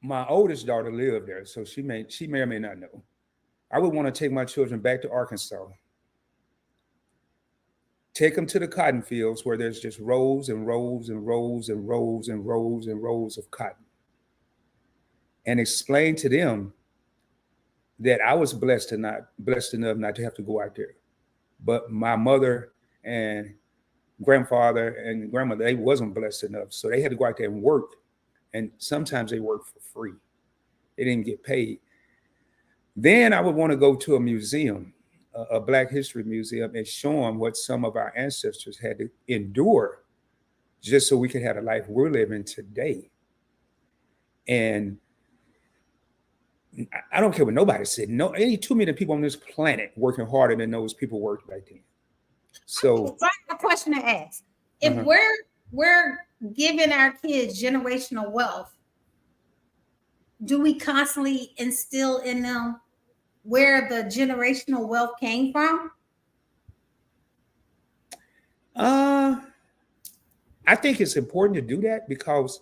My oldest daughter lived there, so she may or may not know. I would want to take my children back to Arkansas. Take them to the cotton fields where there's just rows and rows and rows and rows and rows and rows of cotton. And explain to them that I was blessed enough not to have to go out there. But my mother and grandfather and grandmother, they wasn't blessed enough. So they had to go out there and work. And sometimes they worked for free. They didn't get paid. Then I would want to go to a museum, a Black History museum, and show them what some of our ancestors had to endure just so we could have the life we're living today. And I don't care what nobody said. No, ain't 2 million people on this planet working harder than those people worked back then. So I have a question to ask. If we're giving our kids generational wealth, do we constantly instill in them where the generational wealth came from? I think it's important to do that, because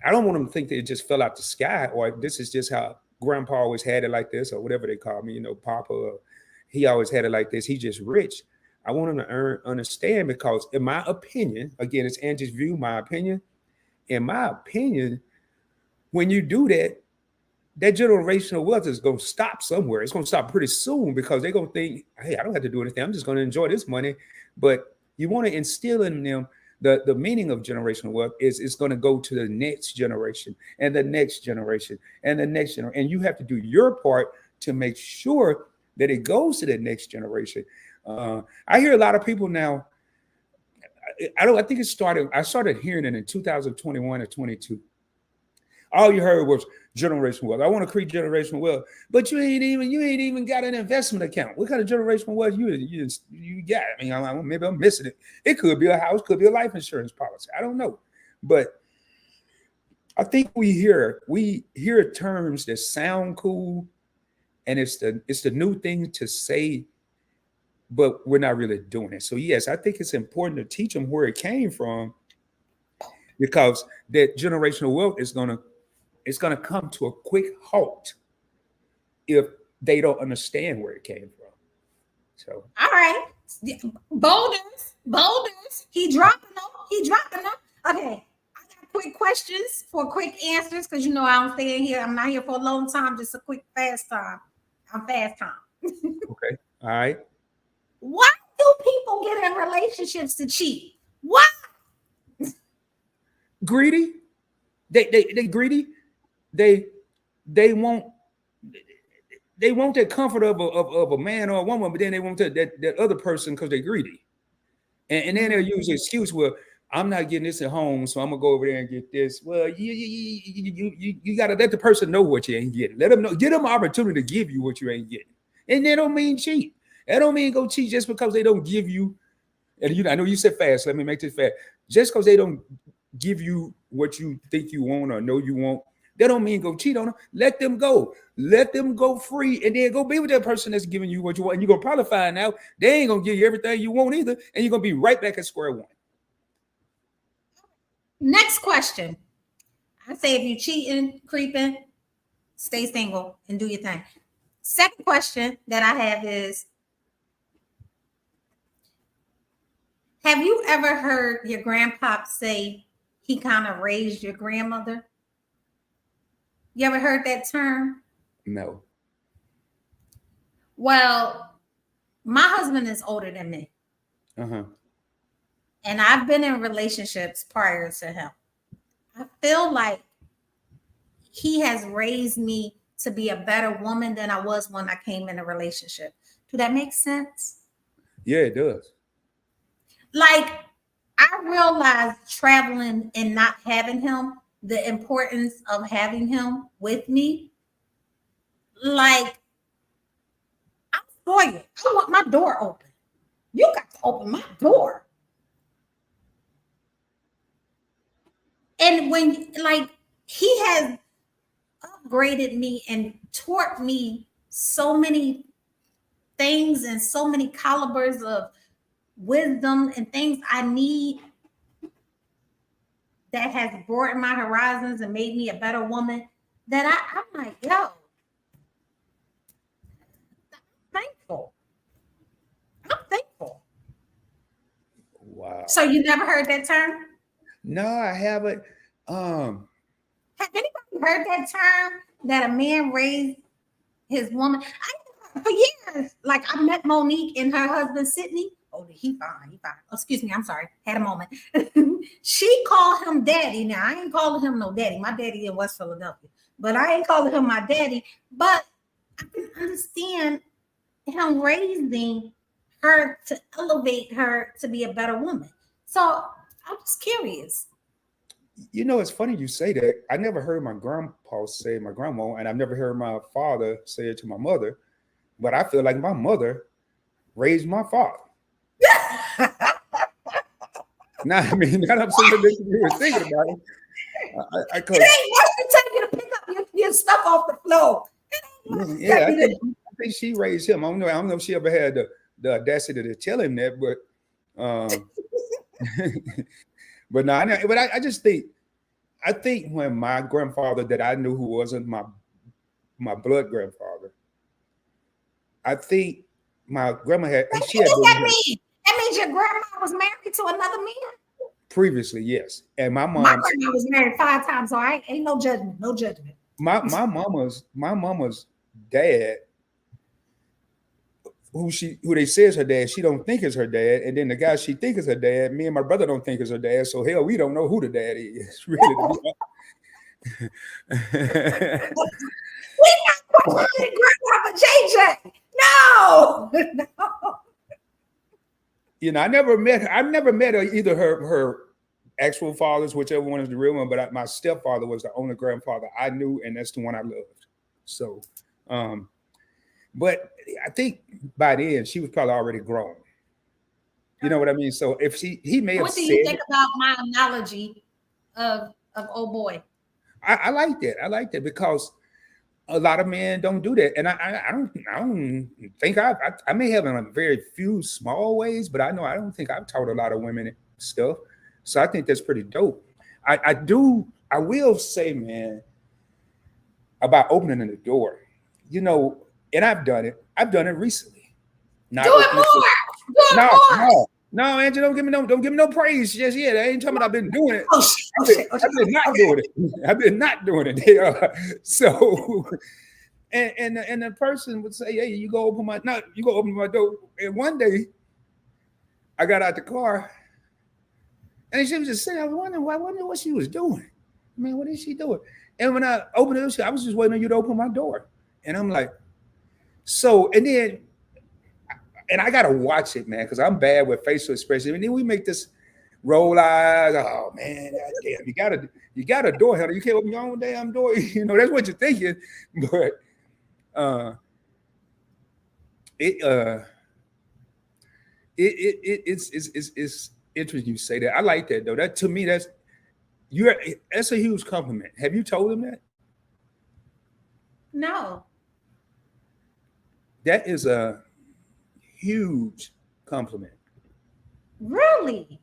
I don't want them to think that it just fell out the sky, or this is just how grandpa always had it like this, or whatever they call me, Papa, he always had it like this. He's just rich. I want them to understand, because in my opinion, again, it's Angie's view, my opinion. In my opinion, when you do that, that generational wealth is going to stop somewhere. It's going to stop pretty soon, because they're going to think, hey, I don't have to do anything. I'm just going to enjoy this money. But you want to instill in them the meaning of generational wealth is it's going to go to the next generation and the next generation and the next generation. And you have to do your part to make sure that it goes to the next generation. I hear a lot of people now. I think I started hearing it in 2021 or 22. All you heard was generational wealth. I want to create generational wealth, but you ain't even got an investment account. What kind of generational wealth you got? I mean, maybe I'm missing it. It could be a house, could be a life insurance policy. I don't know, but I think we hear terms that sound cool, and it's the new thing to say, but we're not really doing it. So yes, I think it's important to teach them where it came from, because that generational wealth is going to come to a quick halt if they don't understand where it came from. So, all right, boulders. He dropping them. Okay, I got quick questions for quick answers, because I don't stay in here. I'm not here for a long time. Just a quick fast time. I'm fast time. Okay, all right. Why do people get in relationships to cheat? Why? Greedy. They greedy. They want that comfort of a man or a woman, but then they want that other person because they're greedy, and then they'll use the excuse, well, I'm not getting this at home, so I'm gonna go over there and get this. Well, you gotta let the person know what you ain't getting. Let them know, get them an opportunity to give you what you ain't getting. And that don't mean cheat. That don't mean go cheat just because they don't give you. And I know you said fast. Let me make this fast. Just because they don't give you what you think you want or know you want, that don't mean go cheat on them. Let them go. Let them go free, and then go be with that person that's giving you what you want. And you're gonna probably find out they ain't gonna give you everything you want either, and you're gonna be right back at square one. Next question. I say if you cheating, creeping, stay single and do your thing. Second question that I have is, have you ever heard your grandpop say he kind of raised your grandmother? You ever heard that term? No. Well, my husband is older than me. Uh-huh. And I've been in relationships prior to him. I feel like he has raised me to be a better woman than I was when I came in a relationship. Do that make sense? Yeah, it does. Like, I realized traveling and not having him, the importance of having him with me. Like, I'm for you. I want my door open. You got to open my door. And when, like, he has upgraded me and taught me so many things and so many calibers of wisdom and things I need, that has broadened my horizons and made me a better woman, that I'm like, yo, I'm thankful. I'm thankful. Wow. So you never heard that term? No, I haven't. Have anybody heard that term, that a man raised his woman? For years, like, I met Monique and her husband Sydney. Oh, he fine. Oh, excuse me, I'm sorry. Had a moment. She called him daddy. Now, I ain't calling him no daddy. My daddy in West Philadelphia. But I ain't calling him my daddy. But I can understand him raising her to elevate her to be a better woman. So I'm just curious. You know, it's funny you say that. I never heard my grandpa say my grandma, and I've never heard my father say it to my mother. But I feel like my mother raised my father. Now, I mean, now I'm sitting there thinking about it. It ain't what you take you to pick up your stuff off the floor. Yeah, I think she raised him. I don't know if she ever had the audacity to tell him that, but but no, I just think, when my grandfather that I knew, who wasn't my blood grandfather, I think my grandma had. What does that mean? That means your grandma was married to another man? Previously, yes. And my mom. My grandma was married 5 times, so I ain't no judgment. No judgment. My mama's dad, who they say is her dad, she don't think is her dad, and then the guy she think is her dad, me and my brother don't think is her dad. So hell, we don't know who the dad is. Really. We're not questioning Grandpapa JJ. No. You know, I never met her, either her actual fathers, whichever one is the real one, but my stepfather was the only grandfather I knew, and that's the one I loved. So, but I think by then she was probably already grown. You know what I mean? So if he may have what do said, you think about my analogy of oh boy? I like that. I like that because a lot of men don't do that, and I don't think I may have in a very few small ways, but I don't think I've taught a lot of women stuff. So I think that's pretty dope. I will say, man, about opening the door, you know, and I've done it recently. Do it more. No, Angie, don't give me no praise just yet. I ain't talking about I've been doing it. I've been not doing it. I've been not doing it. So, and the person would say, "Hey, you go open my door." And one day, I got out the car, and she was just saying, "I wonder what she was doing. Man, what is she doing?" And when I opened it, I was just waiting on you to open my door, and I'm like, so, and then. And I gotta watch it, man, because I'm bad with facial expression. And then we roll eyes. Oh man, God damn, you got a door handle. You can't open your own damn door. You know, that's what you're thinking. But it's interesting you say that. I like that though. That to me, that's a huge compliment. Have you told him that? No. That is a huge compliment. Really?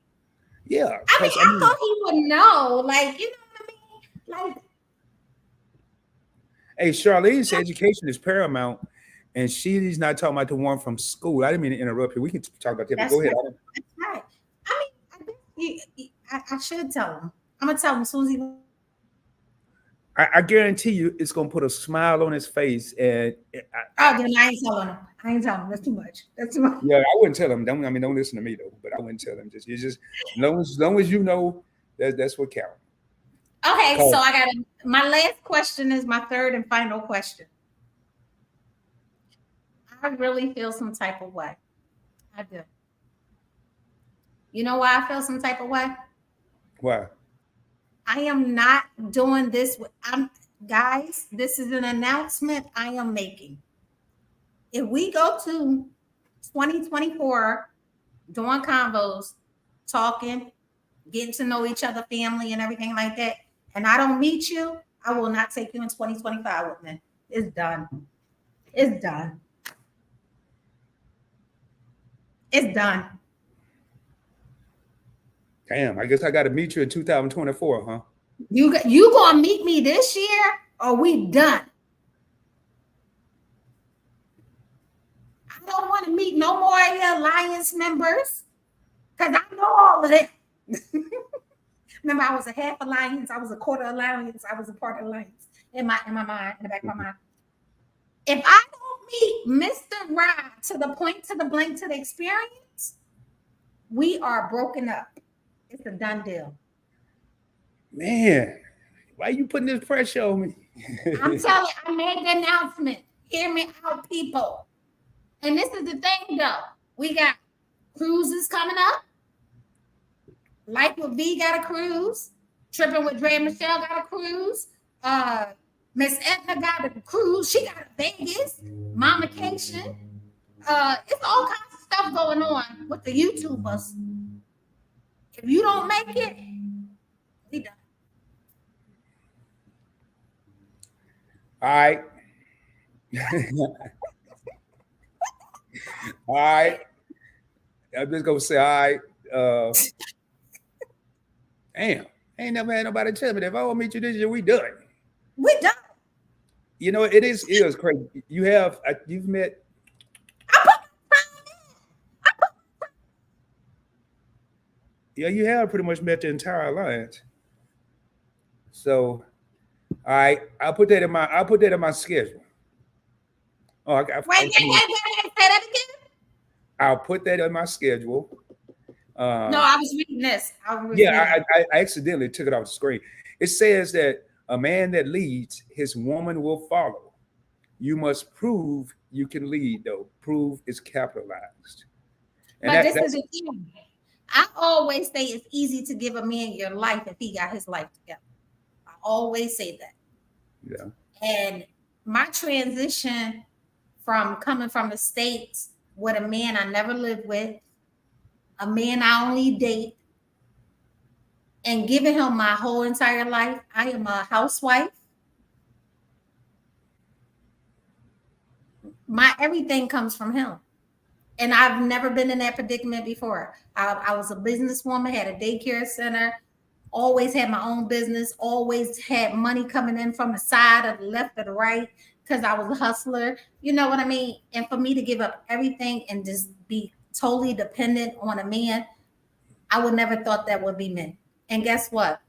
Yeah. I thought he would know. Like, you know what I mean? Like, hey, Charlene's education is paramount, and she's not talking about the one from school. I didn't mean to interrupt you. We can talk about that, but go ahead. That's right. I should tell him. I'm gonna tell him as soon as he. I guarantee you, it's gonna put a smile on his face. And then I ain't telling him. I ain't telling him. That's too much. That's too much. Yeah, I wouldn't tell him. Don't listen to me though. But I wouldn't tell him. Just as long as you know that's what counts. Okay, so I got my last question is my third and final question. I really feel some type of way. I do. You know why I feel some type of way? Why? I am not doing this. Guys, this is an announcement I am making. If we go to 2024 doing convos, talking, getting to know each other, family, and everything like that, and I don't meet you, I will not take you in 2025 with me. It's done. It's done. It's done. Damn, I guess I got to meet you in 2024, huh? You gonna meet me this year, or we done? I don't want to meet no more of your alliance members, because I know all of it. Remember, I was a half alliance, I was a quarter alliance, I was a part alliance in my mind, in the back of my mind. If I don't meet Mr. Rod to the point, to the blank, to the experience, we are broken up. It's a done deal. Man, why are you putting this pressure on me? I'm telling you, I made the announcement. Hear me out, people. And this is the thing, though. We got cruises coming up. Life with V got a cruise. Tripping with Dre and Michelle got a cruise. Miss Edna got a cruise. She got a Vegas. Mamacation. It's all kinds of stuff going on with the YouTubers. If you don't make it, we done. All right. All right. I'm just gonna say, all right. Damn, ain't never had nobody tell me that if I don't meet you this year, we done. We done. You know, it is crazy. You've met. Yeah, you have pretty much met the entire alliance. So, all right, I'll put that in my schedule. Oh, wait, say that again. I'll put that in my schedule. No, I was reading this. I accidentally took it off the screen. It says that a man that leads, his woman will follow. You must prove you can lead, though. Prove is capitalized. And but this is the thing. I always say it's easy to give a man your life if he got his life together. I always say that. Yeah. And my transition from coming from the States with a man I never lived with, a man I only date, and giving him my whole entire life. I am a housewife. My everything comes from him. And I've never been in that predicament before. I was a businesswoman, had a daycare center, always had my own business, always had money coming in from the side or the left or the right because I was a hustler. You know what I mean? And for me to give up everything and just be totally dependent on a man, I would never thought that would be me. And guess what?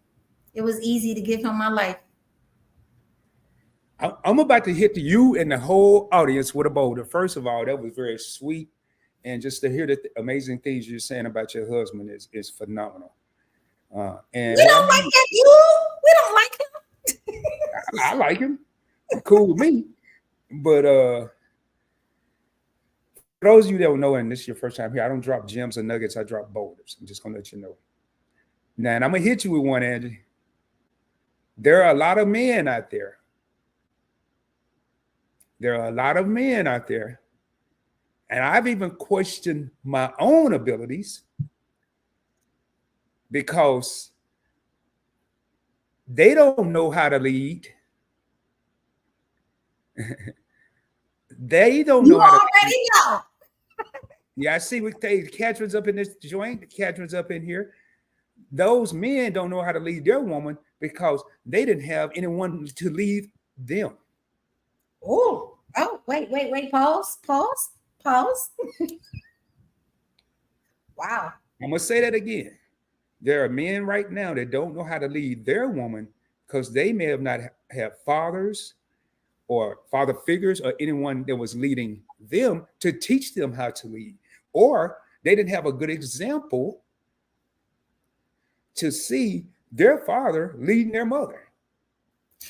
It was easy to give him my life. I'm about to hit you and the whole audience with a boulder. First of all, that was very sweet. And just to hear the amazing things you're saying about your husband is phenomenal. And we don't like that, you. We don't like him. I like him. He's cool with me. But for those of you that don't know, and this is your first time here, I don't drop gems or nuggets. I drop boulders. I'm just gonna let you know. Now, and I'm gonna hit you with one, Angie. There are a lot of men out there. There are a lot of men out there, and I've even questioned my own abilities because they don't know how to lead. They don't You know how to already know. Yeah, I see with Catherine's up in this joint, Catherine's up in here. Those men don't know how to lead their woman because they didn't have anyone to lead them. Oh, wait. Pause. Wow. I'm gonna say that again. There are men right now that don't know how to lead their woman because they may have not have fathers or father figures or anyone that was leading them to teach them how to lead, or they didn't have a good example to see their father leading their mother.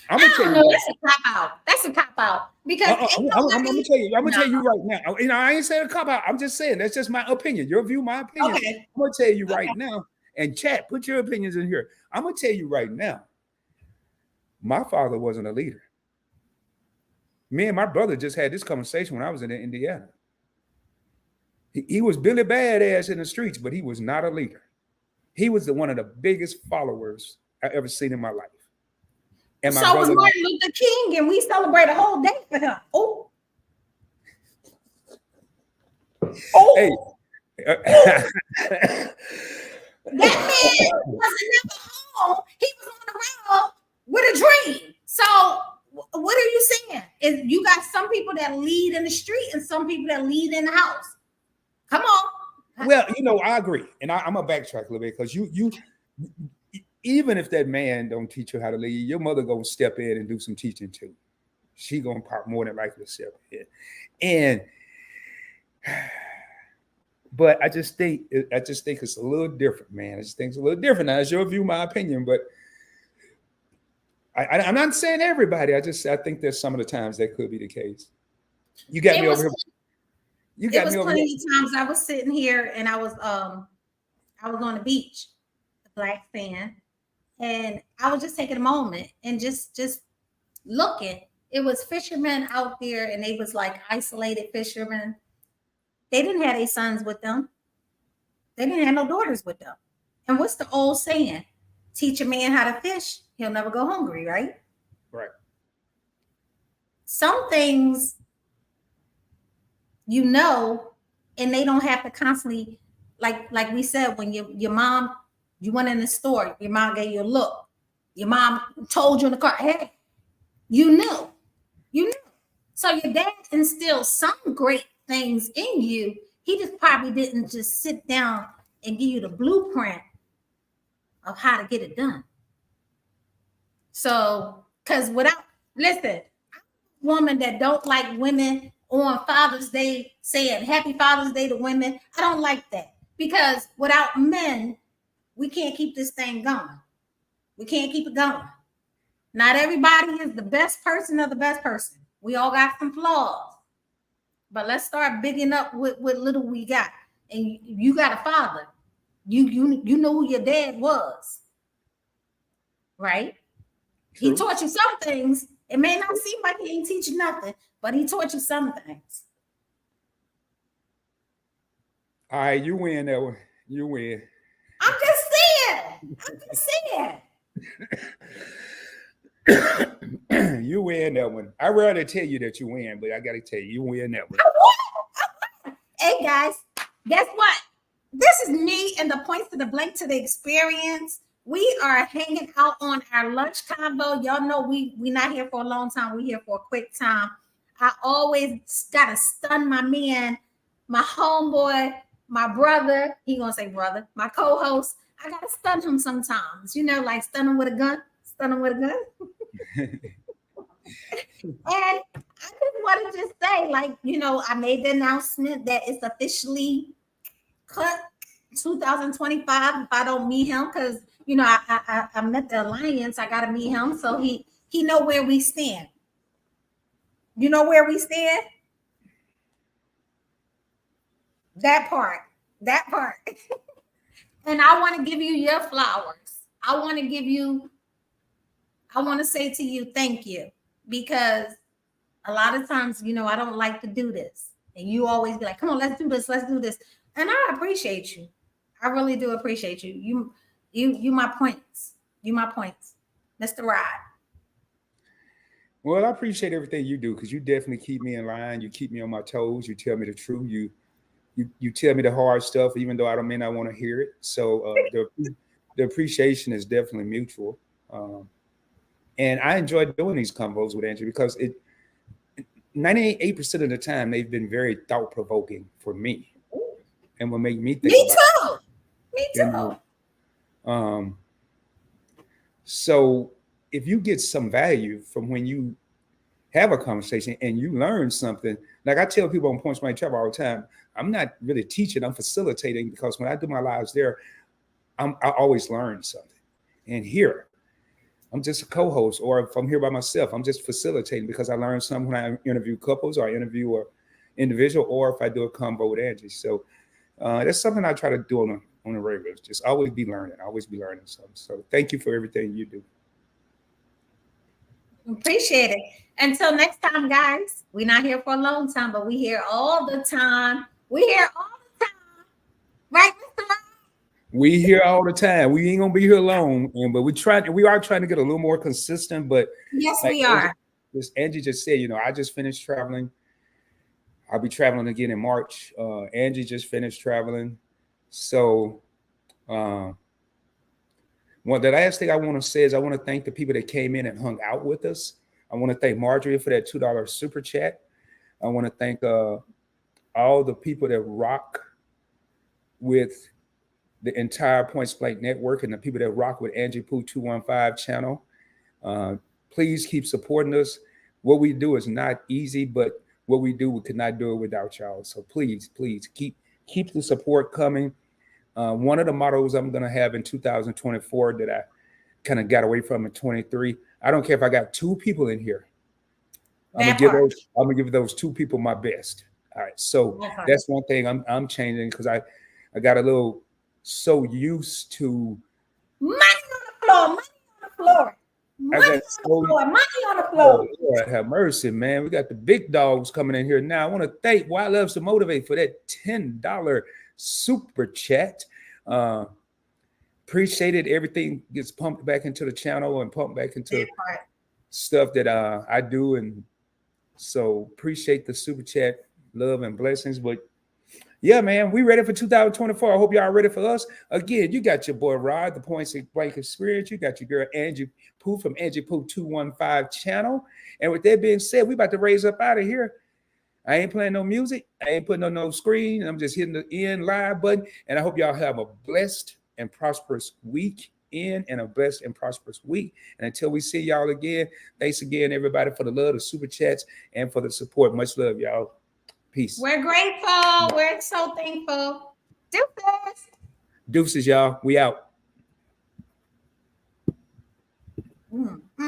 I'm gonna tell you. That's a cop out. That's a cop out because I'm gonna tell you. I'm gonna tell you right now. You know, I ain't saying a cop out. I'm just saying that's just my opinion. Your view, my opinion. Okay. I'm gonna tell you right now. And chat, put your opinions in here. I'm gonna tell you right now. My father wasn't a leader. Me and my brother just had this conversation when I was in Indiana. He was Billy Badass in the streets, but he was not a leader. He was one of the biggest followers I ever seen in my life. And my so was Martin Luther King, and we celebrate a whole day for him. Oh. Hey. That man wasn't never home. He was on the road with a dream. So what are you saying? Is you got some people that lead in the street and some people that lead in the house. Come on. Well, you know, I agree. And I'm gonna backtrack a little bit because you even if that man don't teach you how to lead, your mother gonna step in and do some teaching too. She gonna pop more than likely step in. And but I just think it's a little different, man. I just think it's a little different. Now, it's your view, my opinion, but I'm not saying everybody. I think there's some of the times that could be the case. You got me over here. You got me over here. Plenty of times I was sitting here and I was on the beach, the black sand, and I was just taking a moment and just looking. It was fishermen out there, and they was like isolated fishermen. They didn't have their sons with them. They didn't have no daughters with them. And what's the old saying? Teach a man how to fish, he'll never go hungry, right? Right. Some things, you know, and they don't have to constantly, like we said, when your mom, you went in the store, your mom gave you a look. Your mom told you in the car, hey, you knew. So your dad instilled some great things in you. He just probably didn't just sit down and give you the blueprint of how to get it done. So, because listen, I'm a woman that don't like women on Father's Day saying Happy Father's Day to women. I don't like that because without men, we can't keep this thing going. We can't keep it going. Not everybody is the best person or the best person. We all got some flaws. But let's start bigging up what little we got. And you got a father. You know who your dad was. Right? True. He taught you some things. It may not seem like he ain't teach you nothing, but he taught you some things. All right, you win that one. You win. I'm just saying. You win that one. I rarely tell you that you win, but I gotta tell you win that one. Hey guys, guess what? This is me and the points to the blank to the experience. We are hanging out on our lunch convo. Y'all know we not here for a long time. We here for a quick time. I always gotta stun my man, my homeboy, my brother. He gonna say brother, my co-host. I gotta stun him sometimes. You know, like stun him with a gun. And I just wanted to say, like, you know, I made the announcement that it's officially cut 2025 if I don't meet him, because you know I met the alliance. I gotta meet him, so he know where we stand. You know where we stand? That part. And I want to give you your flowers. I want to say to you, thank you. Because a lot of times, you know, I don't like to do this. And you always be like, come on, let's do this, let's do this. And I appreciate you. I really do appreciate you. You my points. You my points. Mr. Rod. Well, I appreciate everything you do because you definitely keep me in line. You keep me on my toes. You tell me the truth. You tell me the hard stuff, even though I don't mean I want to hear it. So the appreciation is definitely mutual. And I enjoy doing these combos with Angie because 98% of the time they've been very thought provoking for me, and will make me think. Me too. So if you get some value from when you have a conversation and you learn something, like I tell people on Points My Travel all the time, I'm not really teaching, I'm facilitating, because when I do my lives there, I always learn something. And here, I'm just a co-host, or if I'm here by myself, I'm just facilitating because I learned something when I interview couples or I interview an individual, or if I do a combo with Angie. So that's something I try to do on a regular. Just always be learning something. So thank you for everything you do. Appreciate it. Until next time, guys. We're not here for a long time, but we here all the time. We here all the time. Right, Mr. Rod? We here all the time. We ain't gonna be here long, but we are trying to get a little more consistent. But yes, like we are. Angie just said, you know, I just finished traveling. I'll be traveling again in March. Angie just finished traveling. So the last thing I want to say is I want to thank the people that came in and hung out with us. I want to thank Marjorie for that $2 super chat. I want to thank all the people that rock with the entire Points Blank network and the people that rock with Angiepooh215 Channel. Please keep supporting us. What we do is not easy, but what we do, we could not do it without y'all. So please keep the support coming. One of the mottos I'm going to have in 2024 that I kind of got away from in 23, I don't care if I got 2 people in here. I'm gonna give those 2 people my best. All right. So that's one thing I'm changing, because I got a little so used to money on the floor. Money on the floor. Oh, Lord have mercy, man. We got the big dogs coming in here now. I want to thank Why Loves to Motivate for that $10 super chat. Appreciate it. Everything gets pumped back into the channel and pumped back into stuff that I do. And so appreciate the super chat, love and blessings. But yeah, man, we ready for 2024. I hope y'all ready for us. Again, you got your boy Rod, the Points Blank Experience. You got your girl Angiepooh from Angiepooh215 Channel. And with that being said, we about to raise up out of here. I ain't playing no music. I ain't putting on no screen. I'm just hitting the end live button. And I hope y'all have a blessed and prosperous weekend and a blessed and prosperous week. And until we see y'all again, thanks again, everybody, for the love, the super chats, and for the support. Much love, y'all. Peace. We're grateful. We're so thankful. Deuces. Deuces, y'all. We out.